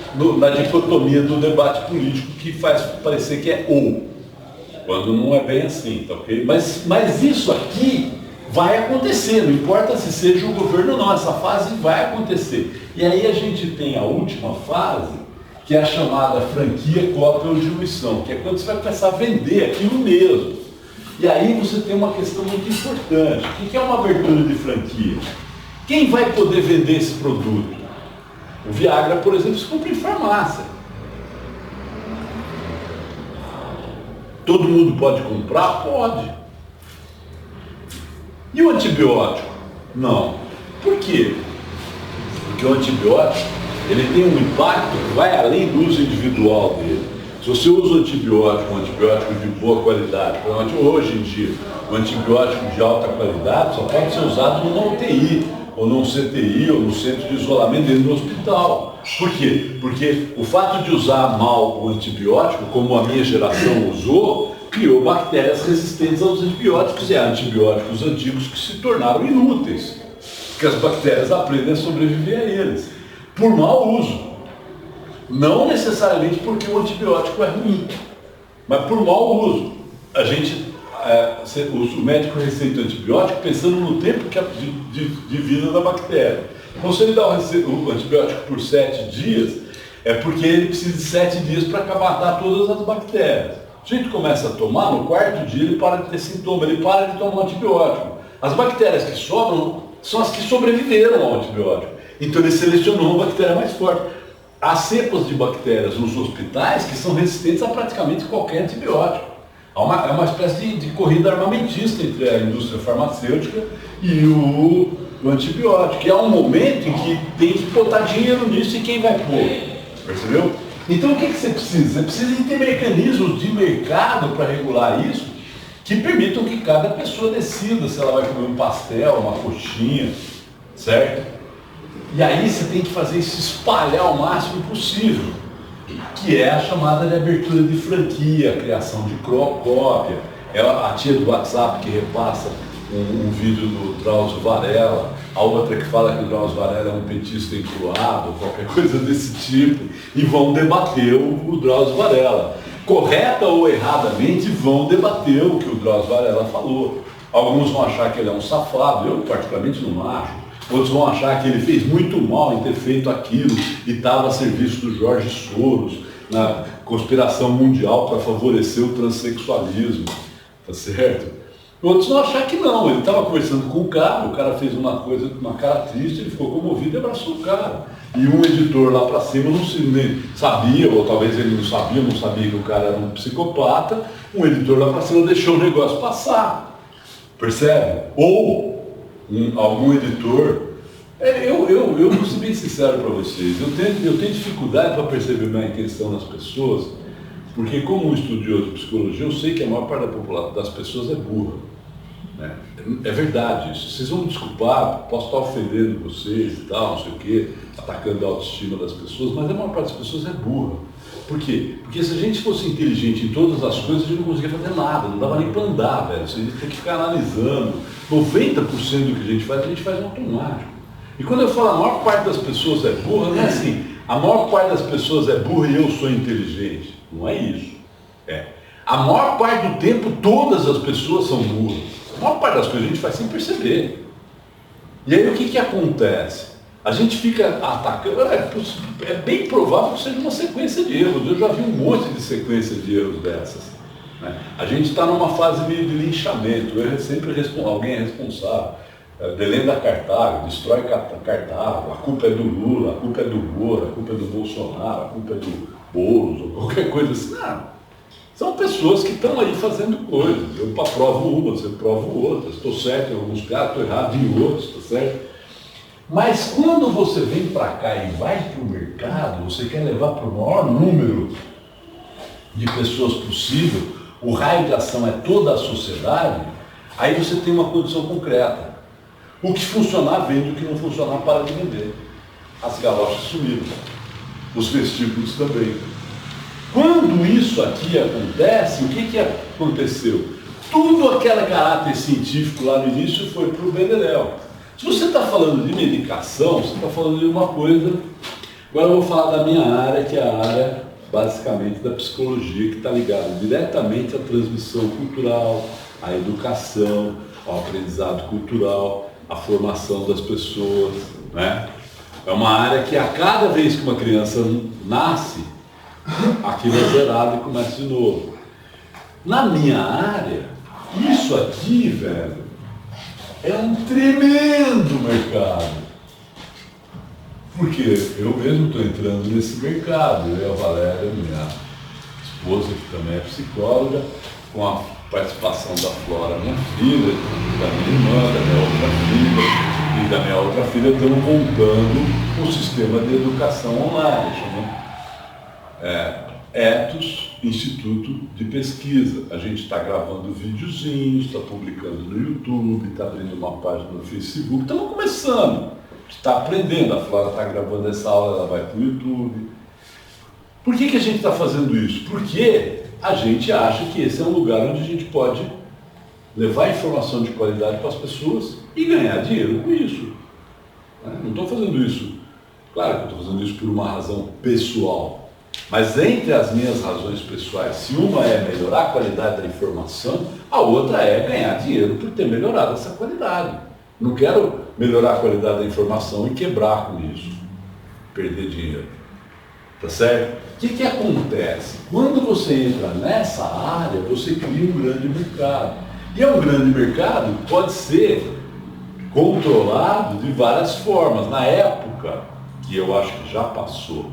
dicotomia do debate político que faz parecer que é ou, quando não é bem assim, tá ok? Mas isso aqui vai acontecer, não importa se seja o governo ou não, essa fase vai acontecer. E aí a gente tem a última fase, que é a chamada franquia, cópia ou diluição, que é quando você vai começar a vender aquilo mesmo. E aí você tem uma questão muito importante. O que é uma abertura de franquia? Quem vai poder vender esse produto? O Viagra, por exemplo, se compra em farmácia. Todo mundo pode comprar? Pode. E o antibiótico? Não. Por quê? Porque o antibiótico, ele tem um impacto que vai além do uso individual dele. Se você usa um antibiótico de boa qualidade, hoje em dia, um antibiótico de alta qualidade só pode ser usado numa UTI, ou num CTI, ou no centro de isolamento dentro do hospital. Por quê? Porque o fato de usar mal o antibiótico, como a minha geração usou, criou bactérias resistentes aos antibióticos, e há antibióticos antigos que se tornaram inúteis, porque as bactérias aprendem a sobreviver a eles, por mau uso. Não necessariamente porque o antibiótico é ruim, mas por mau uso. O médico receita o antibiótico pensando no tempo de vida da bactéria. Então, se ele dá o antibiótico por 7 dias, é porque ele precisa de 7 dias para matar todas as bactérias. O sujeito começa a tomar, no 4º dia ele para de ter sintoma, ele para de tomar o antibiótico. As bactérias que sobram são as que sobreviveram ao antibiótico. Então ele selecionou uma bactéria mais forte. Há cepas de bactérias nos hospitais que são resistentes a praticamente qualquer antibiótico. É uma espécie de corrida armamentista entre a indústria farmacêutica e o antibiótico. E há um momento em que tem que botar dinheiro nisso, e quem vai pôr? Percebeu? Então o que você precisa? Você precisa ter mecanismos de mercado para regular isso, que permitam que cada pessoa decida se ela vai comer um pastel, uma coxinha, certo? E aí você tem que fazer isso espalhar o máximo possível, que é a chamada de abertura de franquia, a criação de cópia. É a tia do WhatsApp que repassa um vídeo do Drauzio Varela, a outra que fala que o Drauzio Varela é um petista encruado, qualquer coisa desse tipo, e vão debater o Drauzio Varela. Correta ou erradamente, vão debater o que o Drauzio Varela falou. Alguns vão achar que ele é um safado, eu particularmente não acho. Outros vão achar que ele fez muito mal em ter feito aquilo e estava a serviço do Jorge Soros, na conspiração mundial para favorecer o transexualismo, tá certo? Outros vão achar que não, ele estava conversando com o cara fez uma coisa, uma cara triste, ele ficou comovido e abraçou o cara. E um editor lá para cima não sabia, ou talvez ele não sabia que o cara era um psicopata, um editor lá para cima deixou o negócio passar, percebe? Ou algum editor, eu vou ser bem sincero para vocês, eu tenho dificuldade para perceber a intenção das pessoas, porque como um estudioso de psicologia, eu sei que a maior parte da população das pessoas é burra. Né? É verdade isso. Vocês vão me desculpar, posso estar ofendendo vocês e tal, não sei o quê, atacando a autoestima das pessoas, mas a maior parte das pessoas é burra. Por quê? Porque se a gente fosse inteligente em todas as coisas, a gente não conseguia fazer nada, não dava nem para andar, velho. A gente tem que ficar analisando. 90% do que a gente faz no automático. E quando eu falo a maior parte das pessoas é burra, não é assim, a maior parte das pessoas é burra e eu sou inteligente. Não é isso. A maior parte do tempo todas as pessoas são burras. A maior parte das coisas a gente faz sem perceber. E aí o que acontece? A gente fica atacando, é bem provável que seja uma sequência de erros. Eu já vi um monte de sequência de erros dessas. Né? A gente está numa fase meio de linchamento, sempre alguém é responsável. Delenda Cartago, destrói Cartago, a culpa é do Lula, a culpa é do Moro, a culpa é do Bolsonaro, a culpa é do Boulos, ou qualquer coisa assim. Não. São pessoas que estão aí fazendo coisas. Eu aprovo uma, você prova outra. Estou certo em alguns casos, estou errado em outros, está certo? Mas quando você vem para cá e vai para o mercado, você quer levar para o maior número de pessoas possível, o raio de ação é toda a sociedade, aí você tem uma condição concreta. O que funcionar vende, o que não funcionar para de vender. As galochas sumiram, os vestíbulos também. Quando isso aqui acontece, o que aconteceu? Tudo aquele caráter científico lá no início foi para o beleléu. Se você está falando de medicação, você está falando de uma coisa. Agora eu vou falar da minha área, que é a área basicamente da psicologia, que está ligada diretamente à transmissão cultural, à educação, ao aprendizado cultural, à formação das pessoas, né? É uma área que a cada vez que uma criança nasce, aquilo é zerado e começa de novo. Na minha área, isso aqui, velho, é um tremendo mercado. Porque eu mesmo estou entrando nesse mercado. Eu e a Valéria, minha esposa, que também é psicóloga, com a participação da Flora, minha filha, da minha irmã, da minha outra filha, e da minha outra filha, estamos montando um sistema de educação online, chama Ethos Instituto de Pesquisa. A gente está gravando videozinhos, está publicando no YouTube, está abrindo uma página no Facebook, estamos começando, está aprendendo. A Flora está gravando essa aula, ela vai para o YouTube. Por que a gente está fazendo isso? Porque a gente acha que esse é um lugar onde a gente pode levar informação de qualidade para as pessoas e ganhar dinheiro com isso. Não estou fazendo isso, claro que eu estou fazendo isso por uma razão pessoal, mas entre as minhas razões pessoais, se uma é melhorar a qualidade da informação, a outra é ganhar dinheiro por ter melhorado essa qualidade. Não quero melhorar a qualidade da informação e quebrar com isso, perder dinheiro. Tá certo? O que acontece? Quando você entra nessa área, você cria um grande mercado. E é um grande mercado que pode ser controlado de várias formas. Na época, que eu acho que já passou,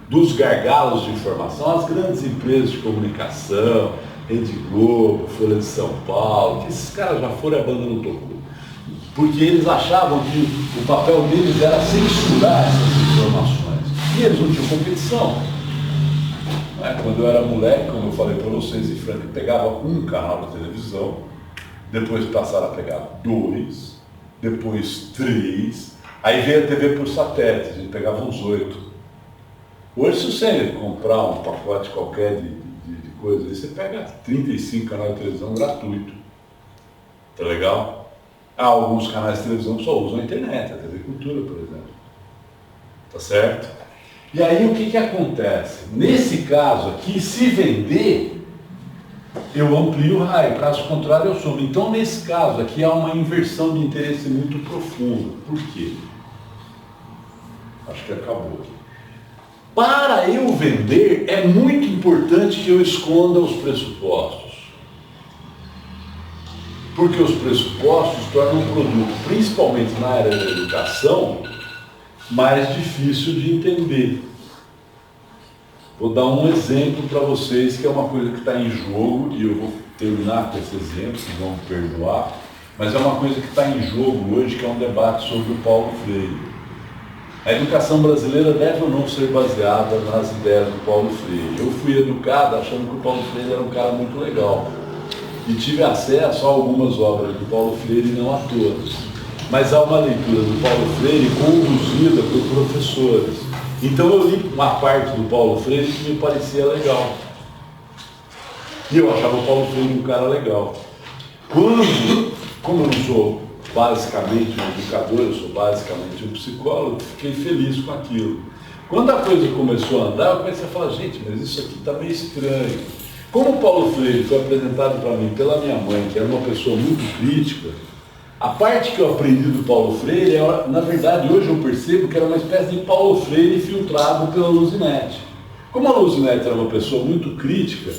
dos gargalos de informação, as grandes empresas de comunicação, Rede Globo, Folha de São Paulo, que esses caras já foram e a banda não tocou. Porque eles achavam que o papel deles era censurar essas informações. E eles não tinham competição. Quando eu era moleque, como eu falei para vocês, em Franca, pegava um canal de televisão, depois passaram a pegar 2, depois 3, aí veio a TV por satélite, a gente pegava uns 8. Hoje, se você comprar um pacote qualquer de coisa, aí você pega 35 canais de televisão gratuito. Tá legal? Há alguns canais de televisão que só usam a internet, a TV Cultura, por exemplo. Tá certo? E aí o que acontece? Nesse caso aqui, se vender, eu amplio o raio, caso contrário eu sumo. Então nesse caso aqui há uma inversão de interesse muito profunda. Por quê? Acho que acabou aqui. Para eu vender, é muito importante que eu esconda os pressupostos. Porque os pressupostos tornam um produto, principalmente na área da educação, mais difícil de entender. Vou dar um exemplo para vocês, que é uma coisa que está em jogo, e eu vou terminar com esse exemplo, vocês vão me perdoar, mas é uma coisa que está em jogo hoje, que é um debate sobre o Paulo Freire. A educação brasileira deve ou não ser baseada nas ideias do Paulo Freire. Eu fui educado achando que o Paulo Freire era um cara muito legal, e tive acesso a algumas obras do Paulo Freire, não a todas. Mas há uma leitura do Paulo Freire conduzida por professores. Então eu li uma parte do Paulo Freire que me parecia legal. E eu achava o Paulo Freire um cara legal. Como eu não sou basicamente um educador, eu sou basicamente um psicólogo, fiquei feliz com aquilo. Quando a coisa começou a andar, eu comecei a falar, gente, mas isso aqui está meio estranho. Como o Paulo Freire foi apresentado para mim pela minha mãe, que era uma pessoa muito crítica, a parte que eu aprendi do Paulo Freire, na verdade, hoje eu percebo que era uma espécie de Paulo Freire filtrado pela Luzinete. Como a Luzinete era uma pessoa muito crítica,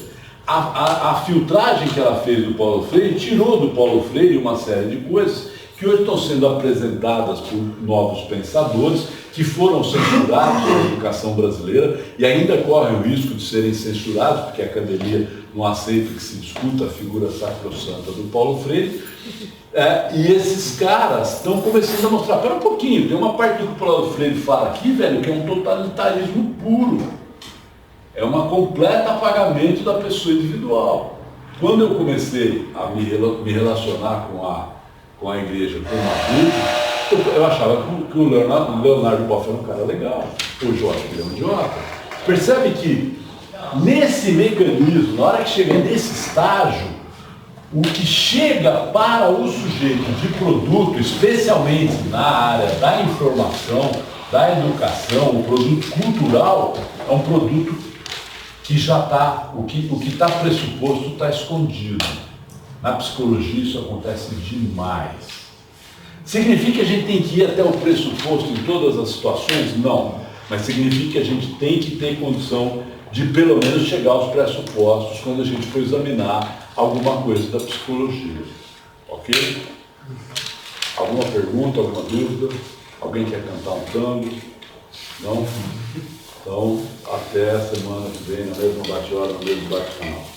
a filtragem que ela fez do Paulo Freire tirou do Paulo Freire uma série de coisas que hoje estão sendo apresentadas por novos pensadores que foram censurados na educação brasileira e ainda correm o risco de serem censurados, porque a academia não aceita que se discuta a figura sacrossanta do Paulo Freire. E esses caras estão começando a mostrar, pera um pouquinho, tem uma parte do que o Paulo Freire fala aqui, velho, que é um totalitarismo puro. É um completo apagamento da pessoa individual. Quando eu comecei a me relacionar com a igreja como adulto, eu achava que o Leonardo Boff era um cara legal. Hoje eu acho que ele é um idiota. Percebe que nesse mecanismo, na hora que chega nesse estágio, o que chega para o sujeito de produto, especialmente na área da informação, da educação, o produto cultural, é um produto que já está, o que está pressuposto está escondido. Na psicologia isso acontece demais. Significa que a gente tem que ir até o pressuposto em todas as situações? Não. Mas significa que a gente tem que ter condição de pelo menos chegar aos pressupostos quando a gente for examinar alguma coisa da psicologia. Ok? Alguma pergunta, alguma dúvida? Alguém quer cantar um tango? Não? Então, até a semana que vem, na mesma bate-hora, no mesmo bate-canal.